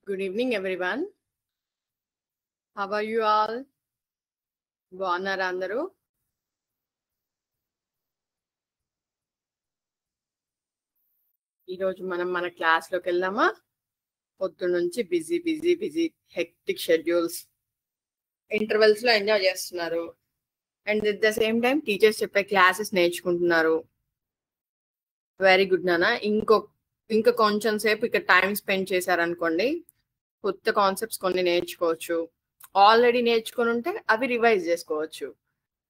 Good evening, everyone. How are you all? బాగున్నారా అందరూ? ఈరోజు మనం మన క్లాస్లోకి వెళ్దామా? పొద్దు నుంచి బిజీ హెక్టిక్ షెడ్యూల్స్. ఇంటర్వెల్స్ లో ఎంజాయ్ చేస్తున్నారు and at the same time teachers చెప్పే క్లాసెస్ నేర్చుకుంటున్నారు. వెరీ గుడ్ నాన్న. ఇంకా కొంచెం సేపు ఇక్కడ టైం స్పెండ్ చేశారనుకోండి, కొత్త కాన్సెప్ట్స్ కొన్ని నేర్చుకోవచ్చు. ఆల్రెడీ నేర్చుకొని ఉంటే అవి రివైజ్ చేసుకోవచ్చు.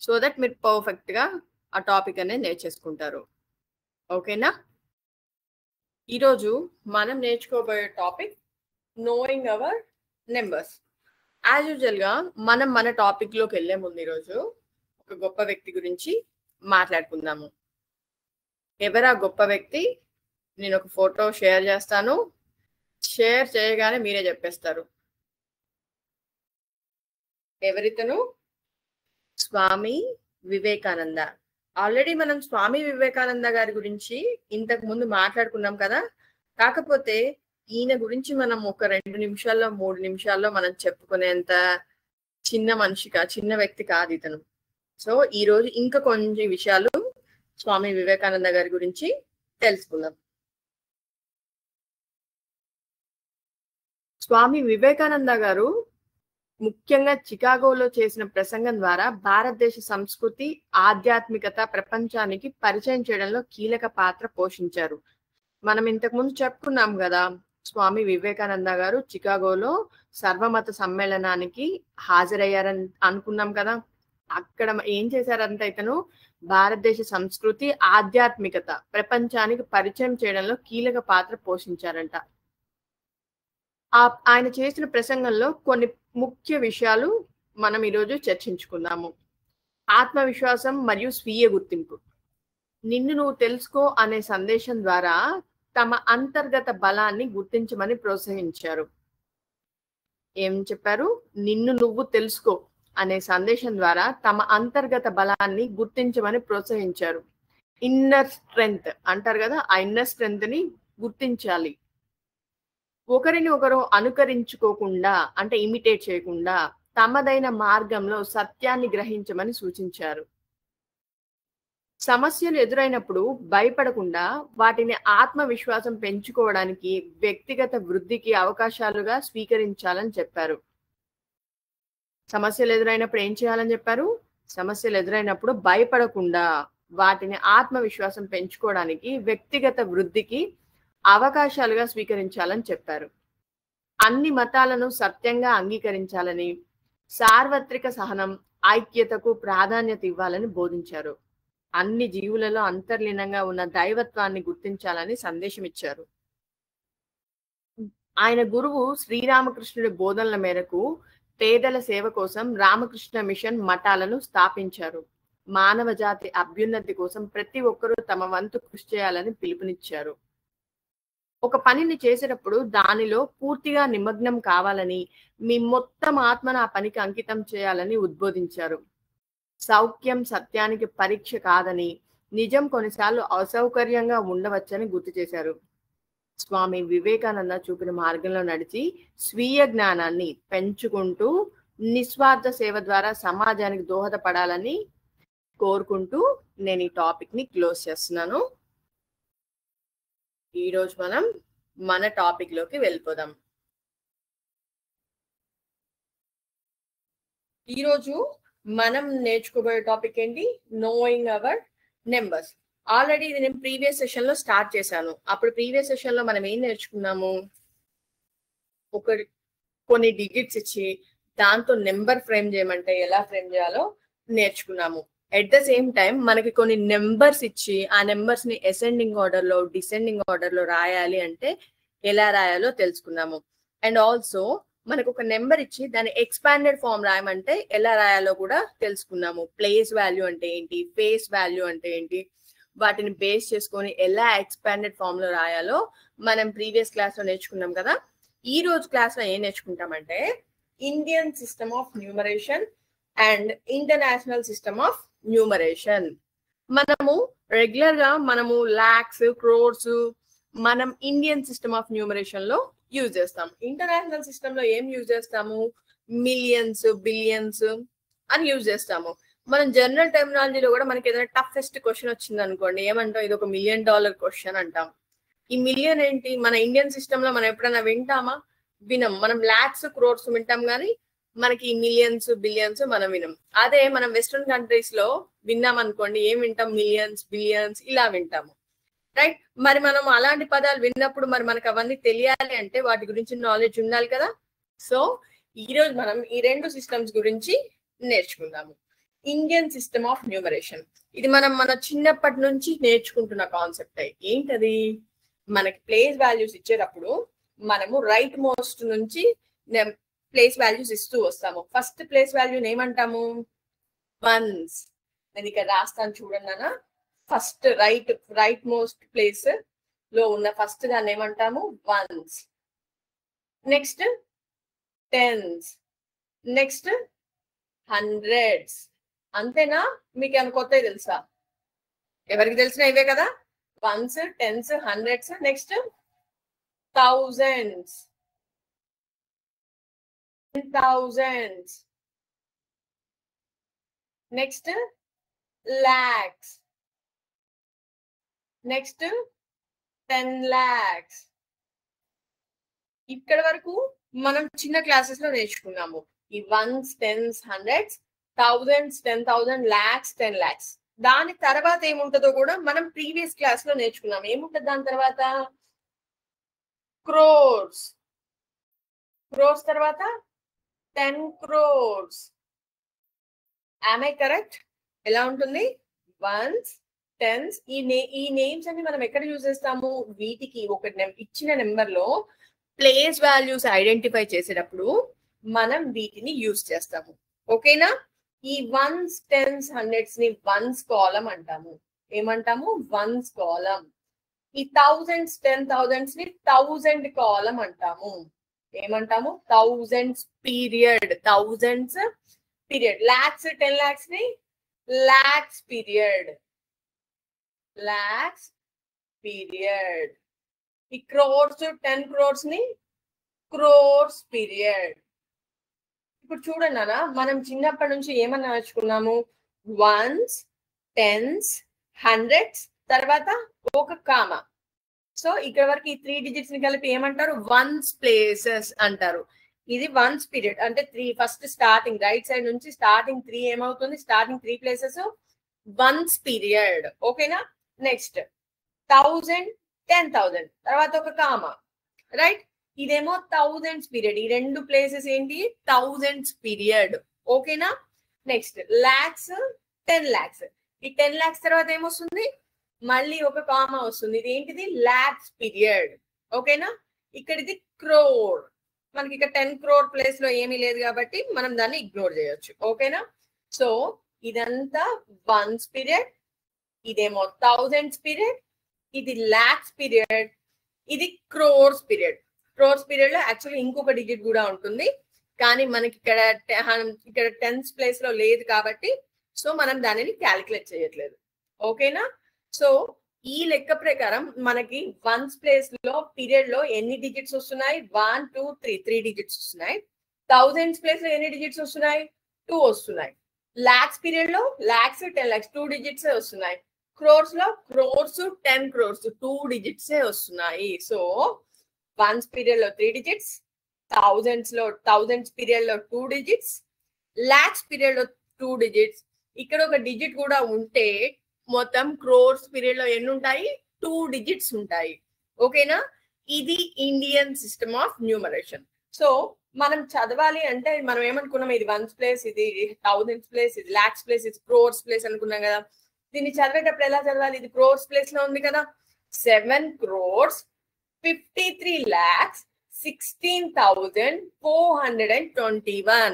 సో దట్ మీరు పర్ఫెక్ట్ గా ఆ టాపిక్ అనేది నేర్చేసుకుంటారు. ఓకేనా? ఈరోజు మనం నేర్చుకోబోయే topic knowing our numbers. As usual గా మనం మన టాపిక్ లోకి వెళ్లే ముందు ఈరోజు ఒక గొప్ప వ్యక్తి గురించి మాట్లాడుకుందాము. ఎవరా గొప్ప వ్యక్తి? నేను ఒక ఫోటో షేర్ చేస్తాను. షేర్ చేయగానే మీరే చెప్పేస్తారు. ఎవరితను? స్వామి వివేకానంద. ఆల్రెడీ మనం స్వామి వివేకానంద గారి గురించి ఇంతకు ముందు మాట్లాడుకున్నాం కదా. కాకపోతే ఈయన గురించి మనం ఒక 2 నిమిషాల్లో 3 నిమిషాల్లో మనం చెప్పుకునేంత చిన్న వ్యక్తి కాదు ఇతను. సో ఈ రోజు ఇంకా కొన్ని విషయాలు స్వామి వివేకానంద గారి గురించి తెలుసుకుందాం. స్వామి వివేకానంద గారు ముఖ్యంగా చికాగోలో చేసిన ప్రసంగం ద్వారా భారతదేశ సంస్కృతి, ఆధ్యాత్మికత ప్రపంచానికి పరిచయం చేయడంలో కీలక పాత్ర పోషించారు. మనం ఇంతకు ముందు చెప్పుకున్నాం కదా, స్వామి వివేకానంద గారు చికాగోలో సర్వమత సమ్మేళనానికి హాజరయ్యారని అనుకున్నాం కదా. అక్కడ ఏం చేశారంటే ఇతను భారతదేశ సంస్కృతి, ఆధ్యాత్మికత ప్రపంచానికి పరిచయం చేయడంలో కీలక పాత్ర పోషించారంట. ఆయన చేసిన ప్రసంగంలో కొన్ని ముఖ్య విషయాలు మనం ఈరోజు చర్చించుకుందాము. ఆత్మవిశ్వాసం మరియు స్వీయ గుర్తింపు. నిన్ను నువ్వు తెలుసుకో అనే సందేశం ద్వారా తమ అంతర్గత బలాన్ని గుర్తించమని ప్రోత్సహించారు. ఏం చెప్పారు? నిన్ను నువ్వు తెలుసుకో అనే సందేశం ద్వారా తమ అంతర్గత బలాన్ని గుర్తించమని ప్రోత్సహించారు. ఇన్నర్ స్ట్రెంగ్త్ అంటారు కదా, ఆ ఇన్నర్ స్ట్రెంగ్త్ ని గుర్తించాలి. ఒకరిని ఒకరు అనుకరించుకోకుండా అంటే ఇమిటేట్ చేయకుండా తమదైన మార్గంలో సత్యాన్ని గ్రహించమని సూచించారు. సమస్యలు ఎదురైనప్పుడు భయపడకుండా వాటిని ఆత్మవిశ్వాసం పెంచుకోవడానికి, వ్యక్తిగత వృద్ధికి అవకాశాలుగా స్వీకరించాలని చెప్పారు. సమస్యలు ఎదురైనప్పుడు ఏం చేయాలని చెప్పారు? సమస్యలు ఎదురైనప్పుడు భయపడకుండా వాటిని ఆత్మవిశ్వాసం పెంచుకోవడానికి, వ్యక్తిగత వృద్ధికి అవకాశాలుగా స్వీకరించాలని చెప్పారు. అన్ని మతాలను సత్యంగా అంగీకరించాలని, సార్వత్రిక సహనం, ఐక్యతకు ప్రాధాన్యత ఇవ్వాలని బోధించారు. అన్ని జీవులలో అంతర్లీనంగా ఉన్న దైవత్వాన్ని గుర్తించాలని సందేశం ఇచ్చారు. ఆయన గురువు శ్రీరామకృష్ణుడి బోధనల మేరకు పేదల సేవ కోసం రామకృష్ణ మిషన్ మఠాలను స్థాపించారు. మానవ జాతి అభ్యున్నతి కోసం ప్రతి ఒక్కరూ తమ వంతు కృషి చేయాలని పిలుపునిచ్చారు. ఒక పనిని చేసేటప్పుడు దానిలో పూర్తిగా నిమగ్నం కావాలని, మీ మొత్తం ఆత్మను ఆ పనికి అంకితం చేయాలని ఉద్బోధించారు. సౌఖ్యం సత్యానికి పరీక్ష కాదని, నిజం కొన్నిసార్లు అసౌకర్యంగా ఉండవచ్చని గుర్తు చేశారు. స్వామి వివేకానంద చూపిన మార్గంలో నడిచి స్వీయ జ్ఞానాన్ని పెంచుకుంటూ నిస్వార్థ సేవ ద్వారా సమాజానికి దోహదపడాలని కోరుకుంటూ నేను ఈ టాపిక్ ని క్లోజ్ చేస్తున్నాను. ఈరోజు మనం మన టాపిక్ లోకి వెళ్ళిపోదాం. ఈరోజు మనం నేర్చుకోబోయే టాపిక్ ఏంటి? Knowing our numbers. ఆల్రెడీ ఇది నేను ప్రీవియస్ సెషన్ లో స్టార్ట్ చేశాను. అప్పుడు ప్రీవియస్ సెషన్ లో మనం ఏం నేర్చుకున్నాము? కొన్ని డిజిట్స్ ఇచ్చి దాంతో నెంబర్ ఫ్రేమ్ చేయమంటే ఎలా ఫ్రేమ్ చేయాలో నేర్చుకున్నాము. ఎట్ ద సేమ్ టైం మనకి కొన్ని నెంబర్స్ ఇచ్చి ఆ నెంబర్స్ ని అసెండింగ్ ఆర్డర్ లో, డిసెండింగ్ ఆర్డర్ లో రాయాలి అంటే ఎలా రాయాలో తెలుసుకున్నాము. అండ్ ఆల్సో మనకు ఒక నెంబర్ ఇచ్చి దాని ఎక్స్పాండెడ్ ఫామ్ రాయమంటే ఎలా రాయాలో కూడా తెలుసుకున్నాము. ప్లేస్ వాల్యూ అంటే ఏంటి, ఫేస్ వాల్యూ అంటే ఏంటి, వాటిని బేస్ చేసుకొని ఎలా ఎక్స్పాండెడ్ ఫామ్ లో రాయాలో మనం ప్రీవియస్ క్లాస్ లో నేర్చుకున్నాం కదా. ఈ రోజు క్లాస్ లో ఏం నేర్చుకుంటామంటే Indian system of numeration and international system of numeration. మనము రెగ్యులర్ గా లాక్స్, క్రోర్స్ మనం ఇండియన్ సిస్టమ్ ఆఫ్ న్యూమరేషన్ లో యూజ్ చేస్తాం. ఇంటర్నేషనల్ సిస్టమ్ లో ఏం యూజ్ చేస్తాము? మిలియన్స్, బిలియన్స్ అని యూజ్ చేస్తాము. మనం జనరల్ టెర్మినాలజీలో కూడా మనకి ఏదైనా టఫెస్ట్ క్వశ్చన్ వచ్చింది అనుకోండి, ఏమంటాం? ఇది ఒక $1 million క్వశ్చన్ అంటాం. ఈ మిలియన్ ఏంటి? మన ఇండియన్ సిస్టమ్ లో మనం ఎప్పుడైనా వింటామా? వినం. మనం లాక్స్, క్రోర్స్ వింటాం కానీ మనకి మిలియన్స్, బిలియన్స్ మనం వినం. అదే మనం వెస్ట్రన్ కంట్రీస్ లో విన్నాం అనుకోండి, ఏం వింటాం? మిలియన్స్, బిలియన్స్ ఇలా వింటాము. రైట్? మరి మనం అలాంటి పదాలు విన్నప్పుడు మరి మనకు అవన్నీ తెలియాలి అంటే వాటి గురించి నాలెడ్జ్ ఉండాలి కదా. సో ఈ రోజు మనం ఈ రెండు సిస్టమ్స్ గురించి నేర్చుకుందాము. ఇండియన్ సిస్టమ్ ఆఫ్ న్యూమరేషన్, ఇది మన చిన్నప్పటి నుంచి నేర్చుకుంటున్న కాన్సెప్ట్. ఏంటది? మనకి ప్లేస్ వాల్యూస్ ఇచ్చేటప్పుడు మనము రైట్ మోస్ట్ నుంచి ప్లేస్ వాల్యూస్ ఇస్తూ వస్తాము. ఫస్ట్ ప్లేస్ వాల్యూ ఏమంటాము? వన్స్. నేను ఇక్కడ రాస్తాను చూడండి అన్న. ఫస్ట్ రైట్ మోస్ట్ ప్లేస్ లో ఉన్న ఫస్ట్ దాన్ని ఏమంటాము? Ones. Next tens, next hundreds. అంతేనా? మీకు ఏమైనా కొత్తవి తెలుసా? ఎవరికి తెలిసిన ఇవే కదా. Ones, tens, hundreds, next thousands, thousands, next lakhs, next 10 lakhs. ఇక్కడ వరకు మనం చిన్న క్లాసెస్ లో నేర్చుకున్నాము. ఈ ones, tens, hundreds, thousands, 10,000, lakhs, 10 lakhs. దాని తర్వాత ఏముంటుందో కూడా మనం ప్రీవియస్ క్లాస్ లో నేర్చుకున్నాం. ఏముంటుంది దాని తర్వాత? క్రోర్స్. క్రోర్స్ తర్వాత 10 crores. Am I correct? ఎలా ఉంటుంది? Once, tense. ఈ నేమ్స్ అన్ని మనం ఎక్కడ యూజ్ చేస్తాము? వీటికి ఒక ఇచ్చిన నెంబర్ లో ప్లేస్ వాల్యూస్ ఐడెంటిఫై చేసేటప్పుడు మనం వీటిని యూజ్ చేస్తాము. ఓకేనా? ఈ వన్స్, టెన్స్, హండ్రెడ్స్ ని వన్స్ కాలం అంటాము. ఏమంటాము? వన్స్ కాలం. ఈ థౌజండ్స్, 10,000s ని 1000 కాలం అంటాము. ఏమంటాము? Thousands period. Thousands period. Lakhs, 10 lakhs ని లాక్స్ పీరియడ్. లాక్స్ పీరియడ్. ఈ క్రోర్స్, 10 crores ని క్రోర్స్ పీరియడ్. ఇప్పుడు చూడండి అన్న, మనం చిన్నప్పటి నుంచి ఏమన్నా నేర్చుకున్నాము? వన్స్, టెన్స్, హండ్రెడ్స్, తర్వాత ఒక కామా. సో ఇక్కడ వరకు ఈ 3 digits ని కలిపి ఏమంటారు? వన్స్ ప్లేసెస్ అంటారు. ఇది వన్స్ పీరియడ్ అంటే 3 ఫస్ట్ స్టార్టింగ్ రైట్ సైడ్ నుంచి స్టార్టింగ్ 3 ఏమవుతుంది? Starting 3 places ones period. ఓకేనా? నెక్స్ట్ 1000, 10,000 తర్వాత ఒక కామా. రైట్? ఇదేమో థౌజండ్స్ పీరియడ్. ఈ రెండు ప్లేసెస్ ఏంటి? Thousands period. ఓకేనా? Next lakhs, 10 lakhs. ఈ 10 lakhs తర్వాత ఏమొస్తుంది? మళ్ళీ ఒక కామా వస్తుంది. ఇది ఏంటిది? లాక్స్ పీరియడ్. ఓకేనా? ఇక్కడ ఇది క్రోర్. మనకి ఇక్కడ 10 crore ప్లేస్ లో ఏమీ లేదు కాబట్టి మనం దాన్ని ఇగ్నోర్ చేయొచ్చు. ఓకేనా? సో ఇదంతా వన్స్ పీరియడ్, ఇదేమో థౌజండ్స్ పీరియడ్, ఇది లాక్స్ పీరియడ్, ఇది క్రోర్స్ పీరియడ్. క్రోర్స్ పీరియడ్ లో యాక్చువల్లీ ఇంకొక డిజిట్ కూడా ఉంటుంది, కానీ మనకి ఇక్కడ టెన్స్ ప్లేస్ లో లేదు కాబట్టి సో మనం దానిని క్యాలిక్యులేట్ చేయట్లేదు. ఓకేనా? సో ఈ లెక్క ప్రకారం మనకి వన్స్ ప్లేస్ లో పీరియడ్ లో ఎన్ని డిజిట్స్ వస్తున్నాయి? 1, 2, 3 డిజిట్స్ వస్తున్నాయి. థౌజండ్స్ ప్లేస్ లో ఎన్ని డిజిట్స్ వస్తున్నాయి? 2 వస్తున్నాయి. లాక్స్ పీరియడ్ లో లాక్స్, 10 lakhs 2 digits వస్తున్నాయి. క్రోర్స్ లో క్రోర్స్, 10 crores 2 digits వస్తున్నాయి. సో వన్స్ పీరియడ్ లో 3 digits, థౌజండ్స్ పీరియడ్ లో 2 digits, లాక్స్ పీరియడ్ లో 2 digits. ఇక్కడ ఒక డిజిట్ కూడా ఉంటే మొత్తం క్రోర్స్ పీరియడ్ లో ఎన్ని ఉంటాయి? 2 digits ఉంటాయి. ఓకేనా? ఇది Indian system of numeration. So మనం చదవాలి అంటే మనం ఏమనుకున్నాం? ఇది వన్స్ ప్లేస్, ఇది థౌజండ్స్ ప్లేస్, ఇది లాక్స్ ప్లేస్, ఇది క్రోర్స్ ప్లేస్ అనుకున్నాం కదా. దీన్ని చదివేటప్పుడు ఎలా చదవాలి? ఇది క్రోర్స్ ప్లేస్ లో ఉంది కదా. 7,53,16,421.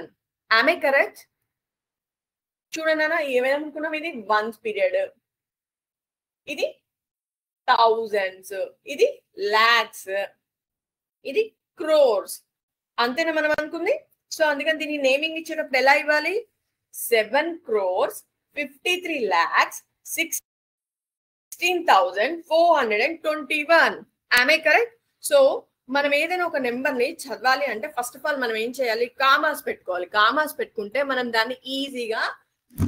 Am I correct? చూడండి అన్న, ఏమేమనుకున్నాం? ఇది వన్స్ పీరియడ్, ఇది థౌజండ్స్, ఇది లాక్స్, ఇది క్రోర్స్. అంతేనా మనం అనుకుంది? సో అందుకని దీన్ని నేమింగ్ ఇచ్చేటప్పుడు ఎలా ఇవ్వాలి? 7,53,16,421. Am I correct? సో మనం ఏదైనా ఒక నెంబర్ ని చదవాలి అంటే ఫస్ట్ ఆఫ్ ఆల్ మనం ఏం చేయాలి, కామాస్ పెట్టుకోవాలి. కామాస్ పెట్టుకుంటే మనం దాన్ని ఈజీగా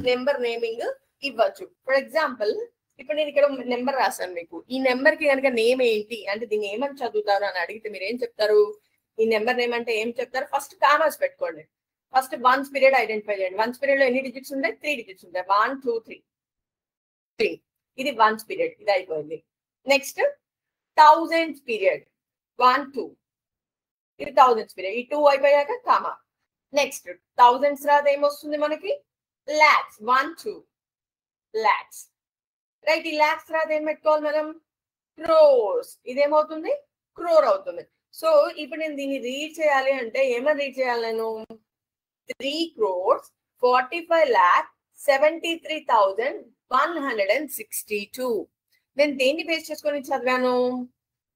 నెంబర్ నేమింగ్ ఇవ్వచ్చు. ఫర్ ఎగ్జాంపుల్ ఇప్పుడు నేను ఇక్కడ నెంబర్ రాశాను మీకు. ఈ నెంబర్ కి కనుక నేమ్ ఏంటి అంటే దీన్ని ఏమని చదువుతారు అని అడిగితే మీరు ఏం చెప్తారు? ఈ నెంబర్ నేమ్ అంటే ఏం చెప్తారు? ఫస్ట్ కామాస్ పెట్టుకోండి. ఫస్ట్ వన్స్ పీరియడ్ ఐడెంటిఫై చేయండి. వన్స్ పీరియడ్ లో ఎన్ని డిజిట్స్ ఉంటాయి? 3 డిజిట్స్ ఉంటాయి. 1 2 3. ఇది వన్స్ పీరియడ్, ఇది అయిపోయింది. నెక్స్ట్ థౌజండ్స్ పీరియడ్ 1 2, ఇది థౌజండ్స్ పీరియడ్. ఈ 2 అయిపోయాక కామా. నెక్స్ట్ థౌజండ్స్ తర్వాత ఏమొస్తుంది మనకి? లాక్స్ 1 2 లాక్స్, రైట్. ఈ లాక్స్ తర్వాత ఏం పెట్టుకోవాలి మనం? క్రోర్స్. ఇదేమవుతుంది? క్రోర్ అవుతుంది. సో ఇప్పుడు నేను దీన్ని రీడ్ చేయాలి అంటే ఏమని రీడ్ చేయాలి నేను? 3,45,73,162. నేను దేన్ని బేస్ చేసుకొని చదివాను?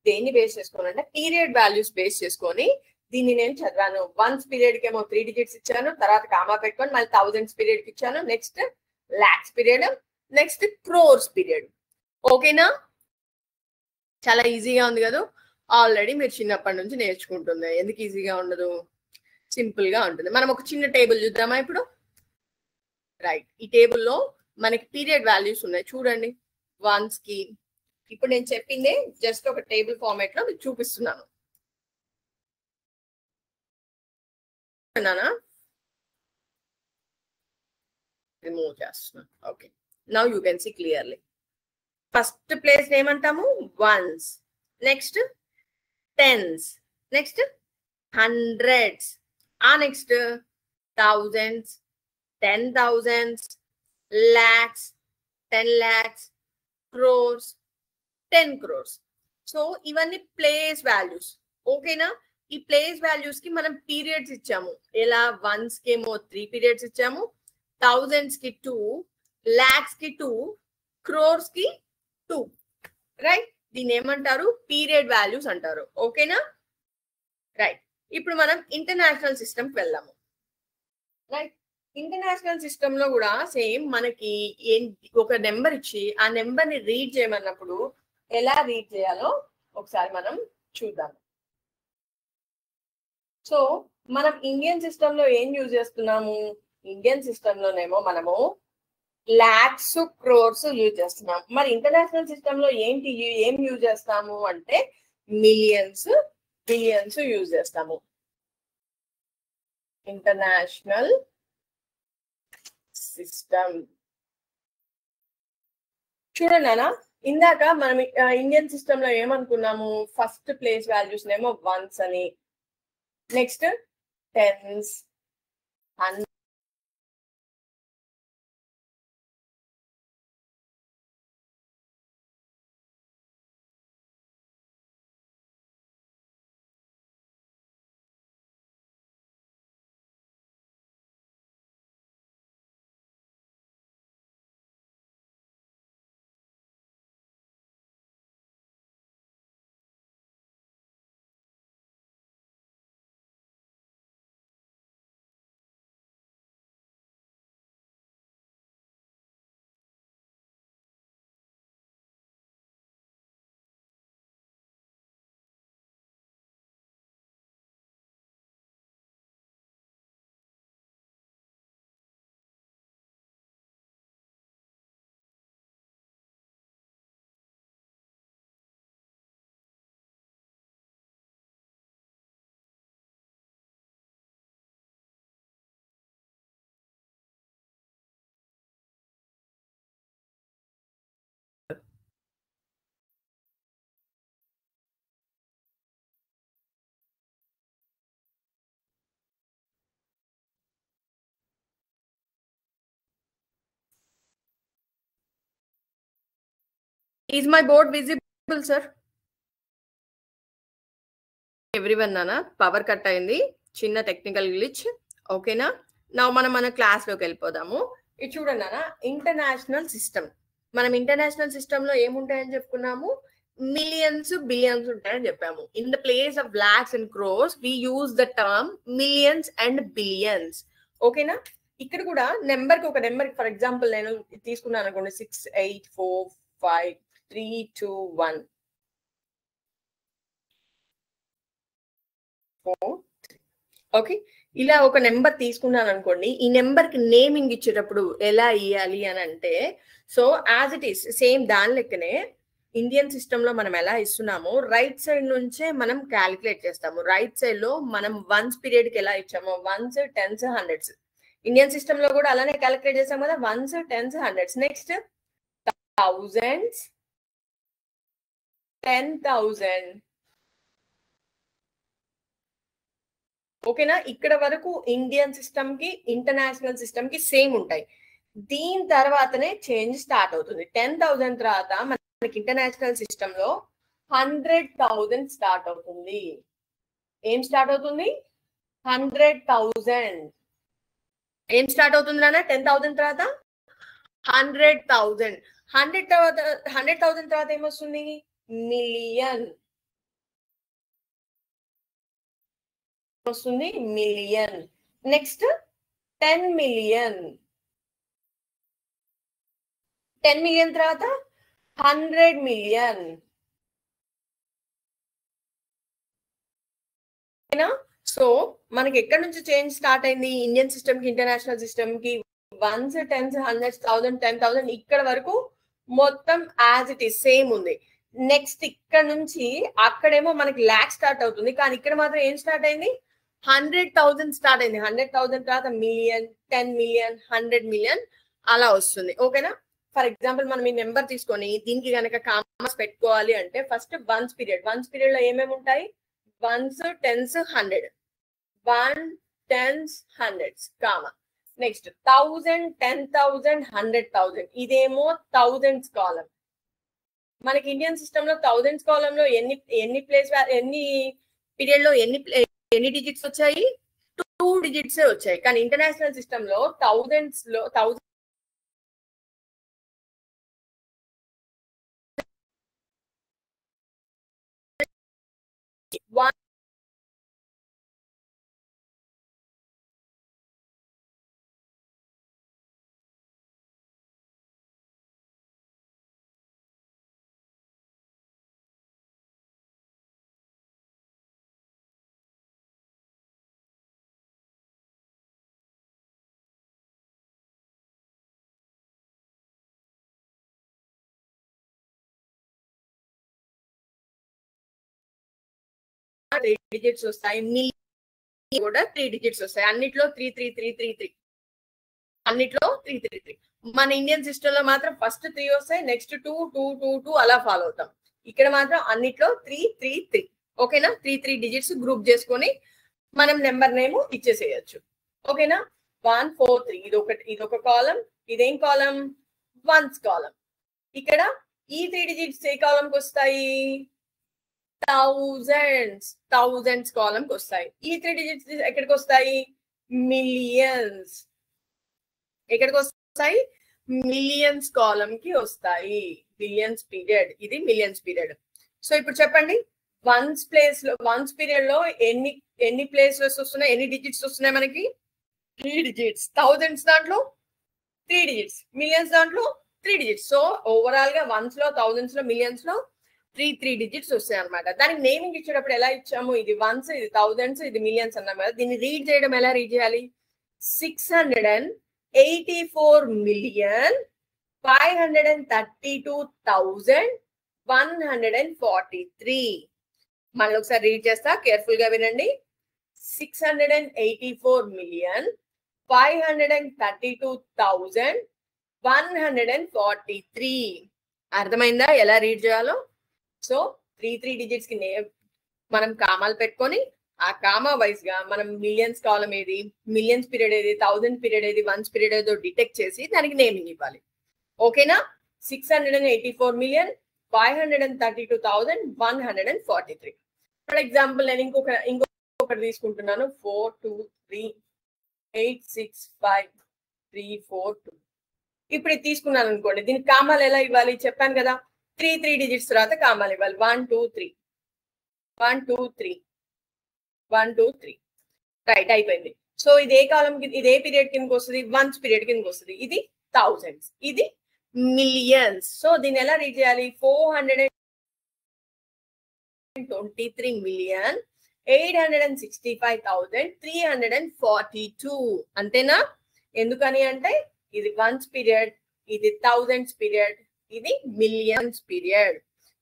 దేన్ని బేస్ చేసుకొని అంటే పీరియడ్ వాల్యూస్ బేస్ చేసుకొని దీన్ని నేను చదివాను. వన్స్ పీరియడ్ కి ఏమో 3 డిజిట్స్ ఇచ్చాను, తర్వాత కామా పెట్టుకొని మళ్ళీ థౌజండ్స్ పీరియడ్ కి ఇచ్చాను, next lakhs period, next crores period. ఓకేనా? చాలా ఈజీగా ఉంది కదా. ఆల్రెడీ మీరు చిన్నప్పటి నుంచి నేర్చుకుంటుంది. ఎందుకు ఈజీగా ఉండదు? సింపుల్ గా ఉంటుంది. మనం ఒక చిన్న టేబుల్ చూద్దామా ఇప్పుడు? రైట్. ఈ టేబుల్లో మనకి పీరియడ్ వాల్యూస్ ఉన్నాయి చూడండి. వన్స్ కి ఇప్పుడు నేను చెప్పిందే జస్ట్ ఒక టేబుల్ ఫార్మాట్ లో మీకు చూపిస్తున్నాను. రిమూవ్ చేస్తున్నాను. Okay, now you can see clearly. First place ఏమంటాము? Ones. Next tens, next hundreds, ఆ next thousands, 10,000s, lakhs, 10 lakhs, crores, 10 crores. So ఇవన్నీ ప్లేస్ వాల్యూస్. ఓకేనా? ఈ ప్లేస్ వాల్యూస్ కి మనం పీరియడ్స్ ఇచ్చాము. ఎలా? వన్స్ కి ఏమో 3 పీరియడ్స్ ఇచ్చాము, థౌజండ్స్ కి 2, లాక్స్ కి 2, క్రోర్స్ కి 2, రైట్. దీన్ని ఏమంటారు? పీరియడ్ వాల్యూస్ అంటారు. ఓకేనా? రైట్. ఇప్పుడు మనం ఇంటర్నేషనల్ సిస్టమ్ కి వెళ్దాము. రైట్. ఇంటర్నేషనల్ సిస్టమ్ లో కూడా సేమ్ మనకి ఒక నెంబర్ ఇచ్చి ఆ నెంబర్ ని రీడ్ చేయమన్నప్పుడు ఎలా రీడ్ చేయాలో ఒకసారి మనం చూద్దాం. సో మనం ఇండియన్ సిస్టమ్ లో ఏం యూజ్ చేస్తున్నాము? ఇండియన్ సిస్టమ్ లోనేమో మనము లాక్స్ క్రోర్స్ యూజ్ చేస్తున్నాం. మరి ఇంటర్నేషనల్ సిస్టమ్ లో ఏం యూజ్ చేస్తాము అంటే మిలియన్స్, బిలియన్స్ యూజ్ చేస్తాము. ఇంటర్నేషనల్ సిస్టమ్ చూడండి నాన్న, ఇందాక మనం ఇండియన్ సిస్టమ్ లో ఏమనుకున్నాము? ఫస్ట్ ప్లేస్ వాల్యూస్ నేమో వన్స్ అని, next tens, Is my board visible, sir? Everyone నాన్న, పవర్ కట్ అయింది, చిన్న టెక్నికల్ గ్లిచ్. ఓకేనా? నా మన క్లాస్లోకి వెళ్ళిపోదాము. ఇది చూడండి నాన్న, ఇంటర్నేషనల్ సిస్టమ్. మనం ఇంటర్నేషనల్ సిస్టమ్ లో ఏముంటాయని చెప్పుకున్నాము? మిలియన్స్, బిలియన్స్ ఉంటాయని చెప్పాము. In the place of lakhs and crores we use the term millions and billions. ఓకేనా? ఇక్కడ కూడా నెంబర్ కి ఒక నెంబర్, ఫర్ ఎగ్జాంపుల్ నేను తీసుకున్నాను అనుకోండి, 6845321. 4. ఓకే, ఇలా ఒక నెంబర్ తీసుకున్నాను అనుకోండి. ఈ నెంబర్ కి నేమింగ్ ఇచ్చేటప్పుడు ఎలా ఇవ్వాలి అని అంటే, so as it is same దాని లెక్కనే ఇండియన్ సిస్టమ్ లో మనం ఎలా ఇస్తున్నామో రైట్ సైడ్ నుంచే మనం క్యాలిక్యులేట్ చేస్తాము. రైట్ సైడ్ లో మనం వన్స్ పీరియడ్ కి ఎలా ఇచ్చామో ones, tens, hundreds, Indian system లో కూడా అలానే క్యాలిక్యులేట్ చేస్తాం కదా, ones, tens, hundreds. Next thousands, 10,000. ఓకేనా, ఇక్కడ వరకు ఇండియన్ సిస్టమ్ కి ఇంటర్నేషనల్ సిస్టమ్ కి సేమ్ ఉంటాయి. దీని తర్వాతనే చేంజ్ స్టార్ట్ అవుతుంది. 10,000 తర్వాత మనకి ఇంటర్నేషనల్ సిస్టమ్ లో 100,000 స్టార్ట్ అవుతుంది. ఏం స్టార్ట్ అవుతుంది? 100,000. ఏం స్టార్ట్ అవుతుంది నాన్న? 10,000 తర్వాత 100,000. 100,000 తర్వాత ఏమొస్తుంది? మిలియన్ వస్తుంది, మిలియన్. Next 10 million. 10 మిలియన్ తర్వాత 100 మిలియన్. సో మనకి ఎక్కడి నుంచి చేంజ్ స్టార్ట్ అయింది? ఇండియన్ సిస్టమ్ కి ఇంటర్నేషనల్ సిస్టమ్ కి వన్స్, టెన్స్, హండ్రెడ్స్, 1000, 10,000 ఇక్కడ వరకు మొత్తం యాజ్ ఇట్ ఈస్ సేమ్ ఉంది. నెక్స్ట్ ఇక్కడ నుంచి అక్కడేమో మనకి ల్యాక్ స్టార్ట్ అవుతుంది, కానీ ఇక్కడ మాత్రం ఏం స్టార్ట్ అయింది? 100,000 స్టార్ట్ అయింది. 100,000 తర్వాత మిలియన్, 10 మిలియన్, 100 మిలియన్ అలా వస్తుంది. ఓకేనా, ఫర్ ఎగ్జాంపుల్ మనం ఈ నెంబర్ తీసుకొని దీనికి కనుక కామర్స్ పెట్టుకోవాలి అంటే first ones period. Ones period లో ఏమేమి ఉంటాయి? Ones, tens, 100. 1, 10s, 100s, comma. Next 1000, 10,000, 100,000. ఇదేమో థౌజండ్స్ కాలం. మనకి ఇండియన్ సిస్టమ్ లో థౌజండ్స్ కాలం లో ఎన్ని పీరియడ్ లో ఎన్ని డిజిట్స్ వచ్చాయి? 2 డిజిట్స్ వచ్చాయి. కానీ ఇంటర్నేషనల్ సిస్టమ్ లో థౌజండ్స్ లో 1000 డిజిట్స్ వస్తాయి. మిలియన్ కూడా 3 డిజిట్స్ వస్తాయి. అన్నిట్లో 33333. అన్నిట్లో 333. మన ఇండియన్ సిస్టమ్ లో మాత్రం ఫస్ట్ 3 వస్తాయి, నెక్స్ట్ 2, 2, 2, 2 అలా ఫాలో అవుతాం. ఇక్కడ మాత్రం అన్నిట్లో 333. ఓకేనా, 3 డిజిట్స్ గ్రూప్ చేసుకొని మనం నెంబర్ నేమ్ ఇచ్చేసేయచ్చు. ఓకేనా, 1, 4, 3 ఇదొక కాలం. ఇదేం కాలం? వన్స్ కాలం. ఇక్కడ ఈ 3 డిజిట్స్ ఏ కాలంకి వస్తాయి? థౌజండ్స్ కాలం కి వస్తాయి. ఈ 3 డిజిట్స్ ఎక్కడికి వస్తాయి? మిలియన్స్. ఎక్కడికి వస్తాయి? మిలియన్స్ కాలం కి వస్తాయి. మిలియన్స్ పీరియడ్, ఇది మిలియన్స్ పీరియడ్. సో ఇప్పుడు చెప్పండి, వన్స్ పీరియడ్ లో ఎన్ని ప్లేసెస్ వస్తున్నాయి? ఎన్ని డిజిట్స్ వస్తున్నాయి మనకి? 3 డిజిట్స్. థౌజండ్స్ దాంట్లో 3 డిజిట్స్, మిలియన్స్ దాంట్లో 3 డిజిట్స్. సో ఓవరాల్ గా వన్స్ లో, థౌజండ్స్ లో, మిలియన్స్ లో 3 డిజిట్స్ వస్తాయి అనమాట. దానికి నేమింగ్ ఇచ్చేటప్పుడు ఎలా ఇచ్చాము? ఇది వన్స్, ఇది థౌజండ్స్, ఇది మిలియన్స్ అన్నాం కదా. దీన్ని రీడ్ చేయడం ఎలా రీడ్ చేయాలి? 684,532,143. మళ్ళీ ఒకసారి రీడ్ చేస్తా, కేర్ఫుల్ గా వినండి. 684,532,143. అర్థమైందా ఎలా రీడ్ చేయాలో? సో 3 డిజిట్స్ కి మనం కామాలు పెట్టుకొని ఆ కామా వైజ్ గా మనం మిలియన్స్ కాలం ఏది, మిలియన్స్ పీరియడ్ ఏది, 1000 పీరియడ్ ఏది, వన్స్ పీరియడ్ ఏదో డిటెక్ట్ చేసి దానికి నేమింగ్ ఇవ్వాలి. ఓకేనా, 684,532,143. ఫర్ ఎగ్జాంపుల్ నేను ఇంకొకటి తీసుకుంటున్నాను. 423865342. ఇప్పుడు ఇది తీసుకున్నాను అనుకోండి. దీనికి కామాలు ఎలా ఇవ్వాలి చెప్పాను కదా. 3 డిజిట్స్ తర్వాత కామాలు ఇవ్వాలి. 1, 2, 3, 1, 2, 3, 1, 2, 3. రైట్, అయిపోయింది. సో ఇది ఏ కాలం కి, ఇది ఏ పీరియడ్ కిందకి వస్తుంది? వన్స్ పీరియడ్ కిందకి వస్తుంది. ఇది థౌజండ్స్, ఇది మిలియన్స్. సో దీన్ని ఎలా రీడ్ చేయాలి? 423,883,000 865,342 అంతేనా? ఎందుకని అంటే ఇది వన్స్ పీరియడ్, ఇది థౌజండ్స్ పీరియడ్, ఇది మిలియన్స్ పీరియడ్.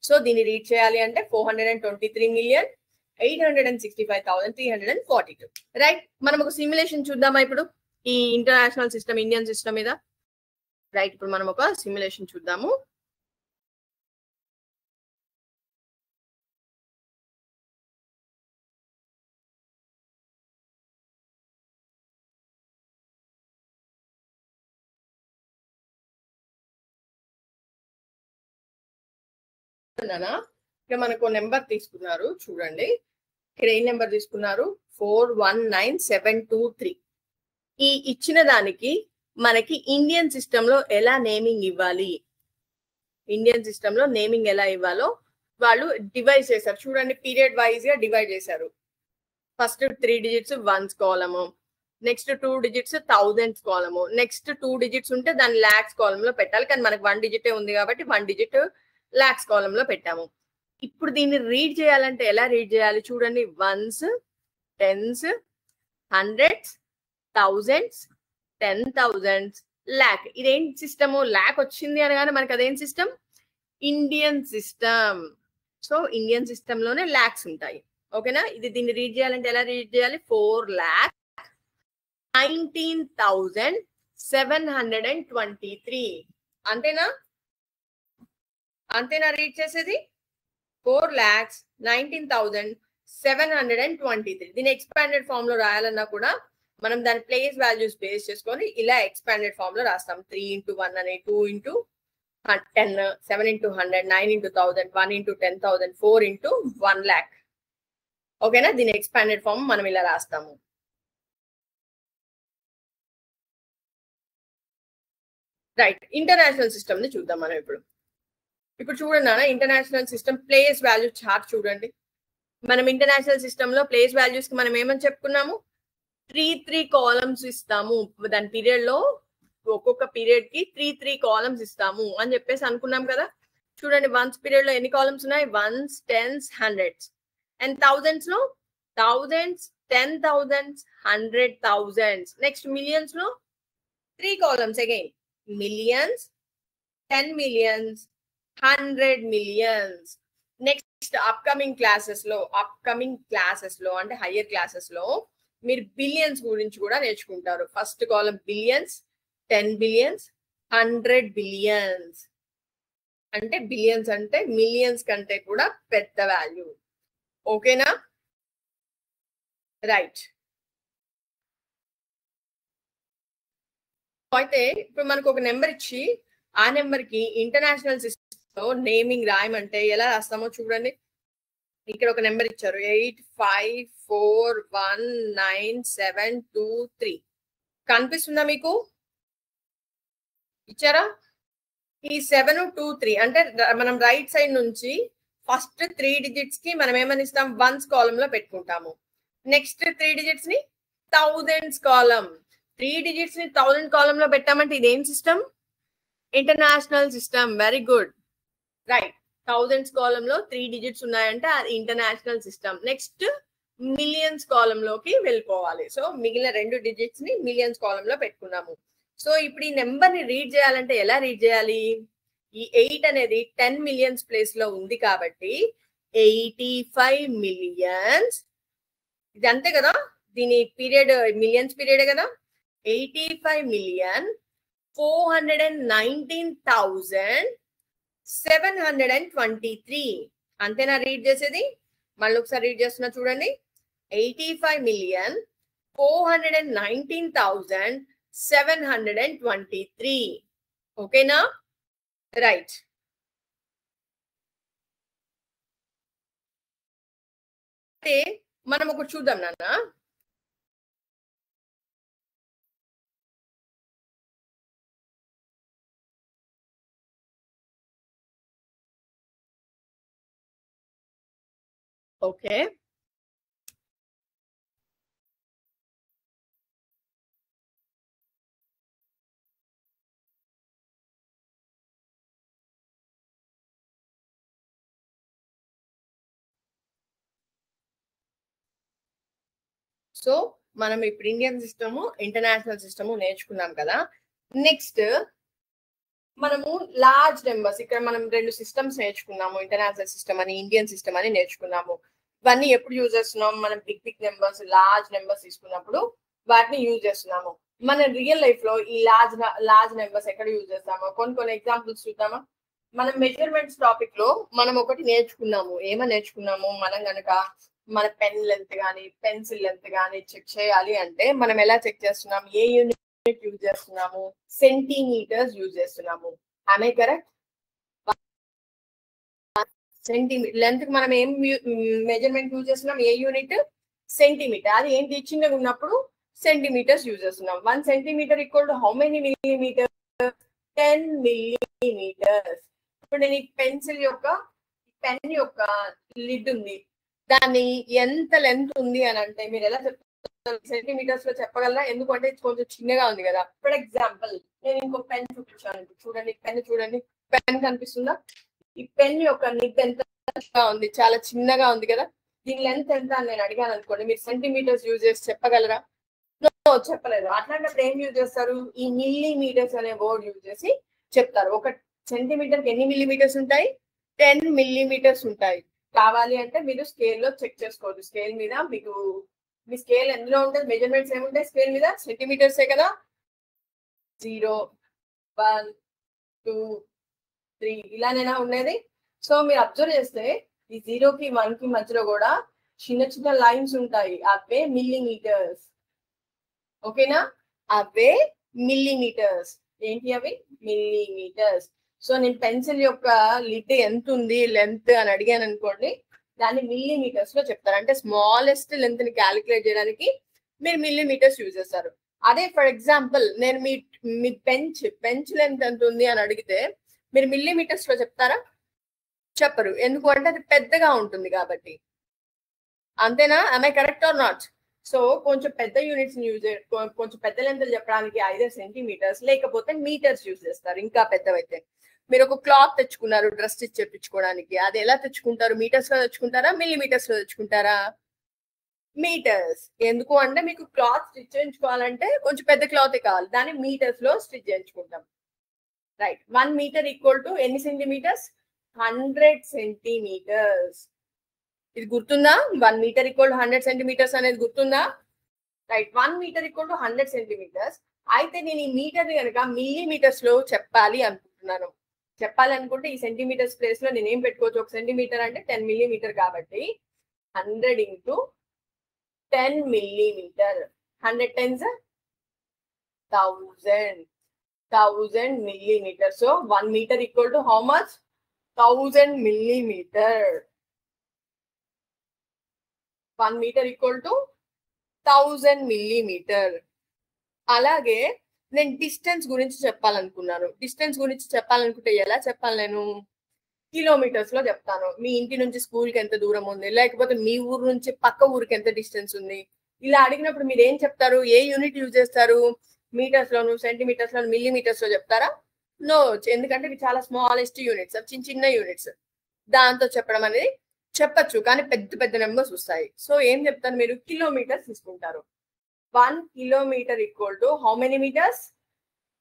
సో దీన్ని రీడ్ చేయాలి అంటే 423,865,342. రైట్, మనం ఒక సిమ్యులేషన్ చూద్దామా ఇప్పుడు ఈ ఇంటర్నేషనల్ సిస్టమ్, ఇండియన్ సిస్టమ్ మీద. రైట్, ఇప్పుడు మనం ఒక సిమ్యులేషన్ చూద్దాము. ఇక్కడ మనకు నెంబర్ తీసుకున్నారు చూడండి. ఇక్కడ ఏ నెంబర్ తీసుకున్నారు? 419723. ఈ ఇచ్చిన దానికి మనకి ఇండియన్ సిస్టమ్ లో ఎలా నేమింగ్ ఇవ్వాలి, ఇండియన్ సిస్టమ్ లో నేమింగ్ ఎలా ఇవ్వాలో వాళ్ళు డివైడ్ చేశారు చూడండి. పీరియడ్ వైజ్ గా డివైడ్ చేశారు. ఫస్ట్ 3 digits వన్స్ కాలము, నెక్స్ట్ 2 digits థౌజండ్స్ కాలము, నెక్స్ట్ 2 digits ఉంటే దాన్ని లాక్స్ కాలం లో పెట్టాలి. కానీ మనకి 1 digit ఉంది కాబట్టి 1 digit లాక్స్ కాలం లో పెట్టాము. ఇప్పుడు దీన్ని రీడ్ చేయాలంటే ఎలా రీడ్ చేయాలి చూడండి. Ones, tens, hundreds, thousands, 10,000s, lakh. ఇదేం సిస్టమ్? లాక్ వచ్చింది అనగానే మనకి అదేం system? Indian system. So Indian system లోనే లాక్స్ ఉంటాయి. ఓకేనా? ఇది దీన్ని రీడ్ చేయాలంటే ఎలా రీడ్ చేయాలి? 4,19,723. అంతేనా? అంతేనా రీడ్ చేసేది? 4,19,723. దీన్ని ఎక్స్పాండెడ్ ఫామ్ లో రాయాలన్నా కూడా మనం దాని ప్లేస్ వాల్యూస్ బేస్ చేసుకొని ఇలా ఎక్స్పాండెడ్ ఫామ్ లో రాస్తాం. 3 into 1 అని, 2 into 10, 7 into 100, 9 into 1000, 1 into 10,000, 4 into 1 lakh. ఓకేనా? దీని ఎక్స్పాండెడ్ ఫామ్ మనం ఇలా రాస్తాము. రైట్, ఇంటర్నేషనల్ సిస్టమ్ ని చూద్దాం మనం ఇప్పుడు. ఇప్పుడు చూడండి నాన్న, international system place value chart చూడండి. మనం ఇంటర్నేషనల్ సిస్టమ్ లో ప్లేస్ వాల్యూస్ కి మనం ఏమని చెప్పుకున్నాము? 3 కాలమ్స్ ఇస్తాము. దాని పీరియడ్ లో ఒక్కొక్క పీరియడ్ కి 3 కాలమ్స్ ఇస్తాము అని చెప్పేసి అనుకున్నాం కదా. చూడండి, వన్స్ పీరియడ్ లో ఎన్ని కాలమ్స్ ఉన్నాయి? Ones, tens, hundreds. And thousands లో thousands, 10,000s, 100,000s. Next millions లో 3 columns again. Millions, 10 millions, 100 millions. Next upcoming classes లో అంటే హయ్యర్ క్లాసెస్ లో మీరు బిలియన్స్ గురించి కూడా నేర్చుకుంటారు. First column billions, 10 billions, 100 billions. అంటే బిలియన్స్ అంటే మిలియన్స్ కంటే కూడా పెద్ద వాల్యూ. ఓకేనా? రైట్. అయితే ఇప్పుడు మనకు ఒక నెంబర్ ఇచ్చి ఆ నెంబర్ కి ఇంటర్నేషనల్ సిస్టమ్ లో నేమింగ్ రాయమంటే ఎలా రాస్తామో చూడండి. ఇక్కడ ఒక నెంబర్ ఇచ్చారు, 85419723. కనిపిస్తుందా మీకు? ఇచ్చారా? ఈ 723 అంటే మనం రైట్ సైడ్ నుంచి ఫస్ట్ 3 digits కి మనం ఏమని ఇస్తాం? వన్స్ కాలం లో పెట్టుకుంటాము. నెక్స్ట్ 3 digits ని థౌజండ్స్ కాలం. 3 digits ని 1000 కాలం లో పెట్టామంటే ఇదేం system? International system. Very good. Right, thousands కాలం లో 3 digits ఉన్నాయంటే అది international system. Next millions column లోకి వెళ్ళిపోవాలి. సో మిగిలిన 2 digits ని మిలియన్స్ కాలం లో పెట్టుకున్నాము. సో ఇప్పుడు ఈ నెంబర్ ని రీడ్ చేయాలంటే ఎలా రీడ్ చేయాలి? ఈ 8 అనేది 10 millions ప్లేస్ లో ఉంది కాబట్టి 85 millions. ఇది అంతే కదా, దీని పీరియడ్ మిలియన్స్ పీరియడ్ కదా. 85,419,723. అంతేనా రీడ్ చేసేది? మళ్ళీ ఒకసారి రీడ్ చేస్తున్నా చూడండి. 85,419,723. ఓకేనా? రైట్. అయితే మనం ఒకటి చూద్దాం నాన్న. ఓకే, సో మనం ఇప్పుడు ఇండియన్ సిస్టము ఇంటర్నేషనల్ సిస్టము నేర్చుకున్నాం కదా. నెక్స్ట్ మనము లార్జ్ నెంబర్స్, ఇక్కడ మనం 2 సిస్టమ్స్ నేర్చుకున్నాము, ఇంటర్నేషనల్ సిస్టమ్ అని ఇండియన్ సిస్టమ్ అని నేర్చుకున్నాము. ఇవన్నీ ఎప్పుడు యూజ్ చేస్తున్నాం? మనం బిగ్ నెంబర్స్, లార్జ్ నెంబర్స్ తీసుకున్నప్పుడు వాటిని యూజ్ చేస్తున్నాము. మన రియల్ లైఫ్ లో ఈ లార్జ్ నెంబర్స్ ఎక్కడ యూజ్ చేస్తామో కొన్ని ఎగ్జాంపుల్స్ చూద్దామా? మనం మెజర్మెంట్స్ టాపిక్ లో మనం ఒకటి నేర్చుకున్నాము. ఏమని నేర్చుకున్నాము? మనం కనుక మన పెన్ లెంత్ కానీ పెన్సిల్ లెంత్ కానీ చెక్ చేయాలి అంటే మనం ఎలా చెక్ చేస్తున్నాం? ఏ యూనిట్ యూజ్ చేస్తున్నాము? సెంటీమీటర్స్ యూజ్ చేస్తున్నాము. ఆమె కరెక్ట్? సెంటీమీటర్ లెంత్ కి మనం ఏం మెజర్మెంట్ యూజ్ చేస్తున్నాం? ఏ యూనిట్? సెంటీమీటర్. అది ఏంటి? చిన్నగా ఉన్నప్పుడు సెంటీమీటర్స్ యూజ్ చేస్తున్నాం. 1 centimetre equal to how many millimetre? 10 millimetres. ఇప్పుడు నేను ఈ పెన్ యొక్క లిడ్ ఉంది, దాన్ని ఎంత లెంత్ ఉంది అని అంటే మీరు ఎలా చెప్తారు? సెంటీమీటర్స్ లో చెప్పగలరా? ఎందుకంటే కొంచెం చిన్నగా ఉంది కదా. ఫర్ ఎగ్జాంపుల్ నేను ఇంకో పెన్ చూపించాను. చూడండి, పెన్ చూడండి, పెన్ కనిపిస్తుందా? ఈ పెన్ యొక్క నిడ్ ఎంత ఉంది? చాలా చిన్నగా ఉంది కదా. దీని లెంత్ ఎంత అని నేను అడిగాను అనుకోండి, మీరు సెంటీమీటర్స్ యూజ్ చేసి చెప్పగలరా? చెప్పలేదు. అట్లాంటప్పుడు ఏం యూజ్ చేస్తారు? ఈ మిల్లీమీటర్స్ అనే వర్డ్ యూజ్ చేసి చెప్తారు. ఒక సెంటీమీటర్ కి ఎన్ని మిల్లీమీటర్స్ ఉంటాయి? 10 మిల్లీమీటర్స్ ఉంటాయి. కావాలి అంటే మీరు స్కేల్ లో చెక్ చేసుకోవచ్చు. స్కేల్ మీద మీకు మీ స్కేల్ ఎందులో ఉంటుంది? మెజర్మెంట్స్ ఏముంటాయి స్కేల్ మీద? సెంటీమీటర్సే కదా. 0, 1, 2, 3 ఇలానేనా ఉండేది? సో మీరు అబ్జర్వ్ చేస్తే ఈ 0 కి 1 కి మధ్యలో కూడా చిన్న చిన్న లైన్స్ ఉంటాయి. అవే మిల్లీమీటర్స్. ఓకేనా? అవే మిల్లీమీటర్స్. ఏంటి అవి? మిల్లీమీటర్స్. సో నేను పెన్సిల్ యొక్క లిడ్ ఎంత ఉంది లెంత్ అని అడిగాను అనుకోండి, దాన్ని మిల్లీమీటర్స్ లో చెప్తారు. అంటే స్మాలెస్ట్ లెంత్ ని క్యాలిక్యులేట్ చేయడానికి మీరు మిల్లీమీటర్స్ యూజ్ చేస్తారు. అదే ఫర్ ఎగ్జాంపుల్ నేను మీ బెంచ్ లెంత్ ఎంత ఉంది అని అడిగితే మీరు మిల్లీమీటర్స్ లో చెప్తారా? చెప్పరు. ఎందుకు అంటే అది పెద్దగా ఉంటుంది కాబట్టి. అంతేనా? I correct or not? So కొంచెం పెద్ద యూనిట్స్ కొంచెం పెద్ద లెంత్ చెప్పడానికి ఐదర్ సెంటీమీటర్స్ లేకపోతే మీటర్స్ యూజ్ చేస్తారు. ఇంకా పెద్దవైతే మీరు ఒక క్లాత్ తెచ్చుకున్నారు డ్రెస్ స్టిచ్ చేయించుకోవడానికి, అది ఎలా తెచ్చుకుంటారు? మీటర్స్ లో తెచ్చుకుంటారా? మిల్లీమీటర్స్ లో తెచ్చుకుంటారా? మీటర్స్. ఎందుకు అంటే మీకు క్లాత్ స్టిచ్ చేయించుకోవాలంటే కొంచెం పెద్ద క్లాత్ కావాలి, దాన్ని మీటర్స్ లో స్టిచ్ చేయించుకుంటాం. రైట్. 1 మీటర్ ఈక్వల్ టు ఎన్ని సెంటీమీటర్స్? 100 సెంటీమీటర్స్. ఇది గుర్తుందా? 1 మీటర్ ఈక్వల్ టు 100 సెంటీమీటర్స్ అనేది గుర్తుందా? Right. 1 metre equal to 100 centimetres. అయితే నేను ఈ మీటర్ ని కనుక మిల్లీమీటర్స్ లో చెప్పాలి అనుకుంటున్నాను. చెప్పాలి అనుకుంటే ఈ సెంటీమీటర్స్ ప్లేస్ లో నేను ఏం పెట్టుకోవచ్చు? ఒక సెంటీమీటర్ అంటే 10 మిల్లీమీటర్ కాబట్టి 100 into 10 millimetre. 100 tens 1000 millimeter. So 1 meter equal to how much? 1000 millimeter. 1 meter equal to 1000 millimeter. అలాగే నేను డిస్టెన్స్ గురించి చెప్పాలనుకున్నాను. డిస్టెన్స్ గురించి చెప్పాలనుకుంటే ఎలా చెప్పాలి? నేను కిలోమీటర్స్ లో చెప్తాను. మీ ఇంటి నుంచి స్కూల్ కి ఎంత దూరం ఉంది, లేకపోతే మీ ఊరు నుంచి పక్క ఊరికి ఎంత డిస్టెన్స్ ఉంది, ఇలా అడిగినప్పుడు మీరు ఏం చెప్తారు? ఏ యూనిట్ యూజ్ చేస్తారు? మీటర్స్ లోను, సెంటీమీటర్స్ లోను, మిల్లీమీటర్స్ లో చెప్తారా? నో. ఎందుకంటే ఇవి చాలా స్మాలెస్ట్ యూనిట్స్, చిన్న చిన్న యూనిట్స్. దాంతో చెప్పడం అనేది చెప్పచ్చు, కానీ పెద్ద పెద్ద నెంబర్స్ వస్తాయి. సో ఏం చెప్తారు మీరు? కిలోమీటర్స్ తీసుకుంటారు. 1 kilometre equal to how many metres?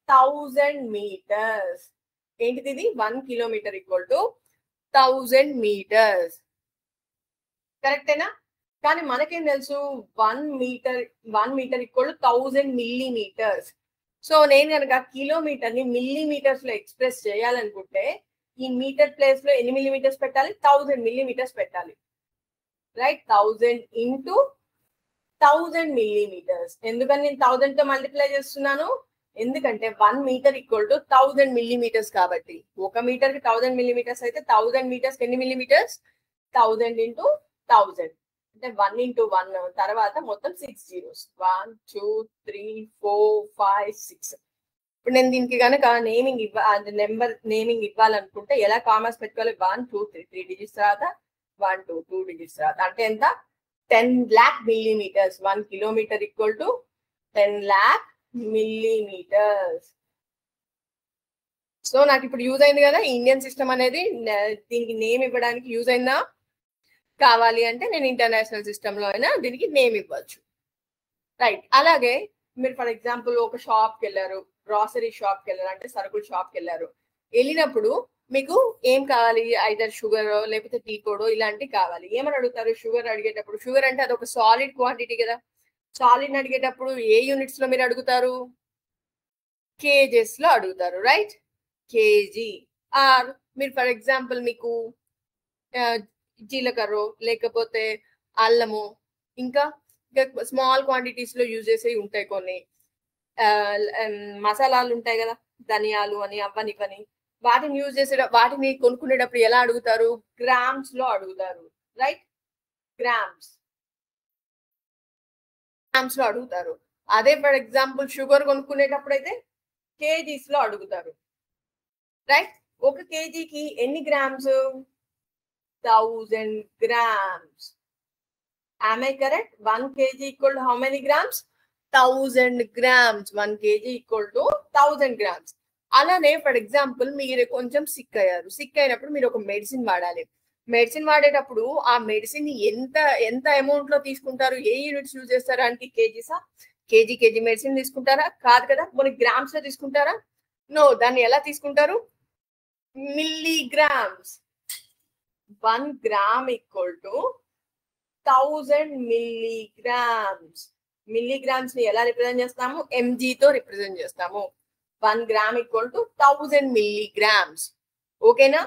1000 metres. ఏంటిది ఇది? 1 కిలోమీటర్ ఈక్వల్ టు 1000 మీటర్స్. కరెక్టేనా? కానీ మనకేం తెలుసు? 1 metre equal to 1000 millimetres. So నేను కనుక కిలోమీటర్ ని మిల్లీమీటర్స్ లో ఎక్స్ప్రెస్ చేయాలనుకుంటే ఈ మీటర్ ప్లేస్ లో ఎన్ని మిల్లీమీటర్స్ పెట్టాలి? 1000 మిల్లీమీటర్స్ పెట్టాలి. రైట్. 1000 into 1000 millimetres. ఎందుకని నేను 1000 తో మల్టిప్లై చేస్తున్నాను? ఎందుకంటే 1 మీటర్ ఈక్వల్ టు 1000 మిల్లీమీటర్స్ కాబట్టి. ఒక మీటర్ కి 1000 మిల్లీమీటర్స్ అయితే 1000 మీటర్స్ ఎన్ని మిల్లీమీటర్స్? 1000 ఇంటూ 1000 అంటే 1 ఇంటూ 1 తర్వాత మొత్తం 6 zeros. 1 2 3 4 5 6. ఇప్పుడు నేను దీనికి కనుక నెంబర్ నేమింగ్ ఇవ్వాలనుకుంటే ఎలా కామర్స్ పెట్టుకోవాలి? 1 2 3 డిజిట్స్ తర్వాత 1 2 2 డిజిట్స్ తర్వాత అంటే ఎంత? 10 lakh millimeters. 1 kilometer equal to 10 lakh millimeters. So నాకు ఇప్పుడు యూజ్ అయింది కదా ఇండియన్ సిస్టమ్ అనేది. దీనికి నేమ్ ఇవ్వడానికి యూజ్ అయిందా? కావాలి అంటే నేను ఇంటర్నేషనల్ సిస్టమ్ లో అయినా దీనికి నేమ్ ఇవ్వచ్చు. రైట్. అలాగే మీరు ఫర్ ఎగ్జాంపుల్ ఒక షాప్కి వెళ్ళారు, గ్రాసరీ షాప్కి వెళ్ళారు, అంటే సరుకుల షాప్కి వెళ్ళారు. వెళ్ళినప్పుడు మీకు ఏం కావాలి, ఐదర్ షుగర్ లేకపోతే టీ పొడో ఇలాంటివి కావాలి. ఏమని అడుగుతారు? షుగర్ అడిగేటప్పుడు, షుగర్ అంటే అదొక సాలిడ్ క్వాంటిటీ కదా, సాలిడ్ అడిగేటప్పుడు ఏ యూనిట్స్ లో మీరు అడుగుతారు? కేజెస్ లో అడుగుతారు, రైట్? కేజీ. ఆర్ మీరు ఫర్ ఎగ్జాంపుల్ మీకు జీలకర్ర లేకపోతే అల్లము ఇంకా స్మాల్ క్వాంటిటీస్ లో యూజ్ చేసేవి ఉంటాయి కొన్ని మసాలాలు ఉంటాయి కదా, ధనియాలు అని అవని ఇవని, వాటిని యూజ్ చేసే వాటిని కొనుక్కునేటప్పుడు ఎలా అడుగుతారు? గ్రామ్స్ లో అడుగుతారు, రైట్? గ్రామ్స్ గ్రామ్స్ లో అడుగుతారు. అదే ఫర్ ఎగ్జాంపుల్ షుగర్ కొనుక్కునేటప్పుడు అయితే కేజీస్ లో అడుగుతారు, రైట్? ఒక కేజీకి ఎన్ని grams? 1000 grams. Am I correct? 1 kg equal to how many grams? 1000 grams. 1 kg equal to 1000 grams. అలానే ఫర్ ఎగ్జాంపుల్ మీరు కొంచెం సిక్ అయ్యారు. సిక్ అయినప్పుడు మీరు ఒక మెడిసిన్ వాడాలి. మెడిసిన్ వాడేటప్పుడు ఆ మెడిసిన్ ఎంత ఎంత అమౌంట్ లో తీసుకుంటారు? ఏ యూనిట్స్ యూజ్ చేస్తారు? అంటే కేజీసా? కేజీ మెడిసిన్ తీసుకుంటారా? కాదు కదా. మన గ్రామ్స్ లో తీసుకుంటారా? నో. దాన్ని ఎలా తీసుకుంటారు? Milligrams. 1 gram equal to 1000 milligrams. Milligrams ని ఎలా రిప్రజెంట్ చేస్తాము? mg తో రిప్రజెంట్ చేస్తాము. 1 gram equal to 1000 milligrams. ఓకేనా?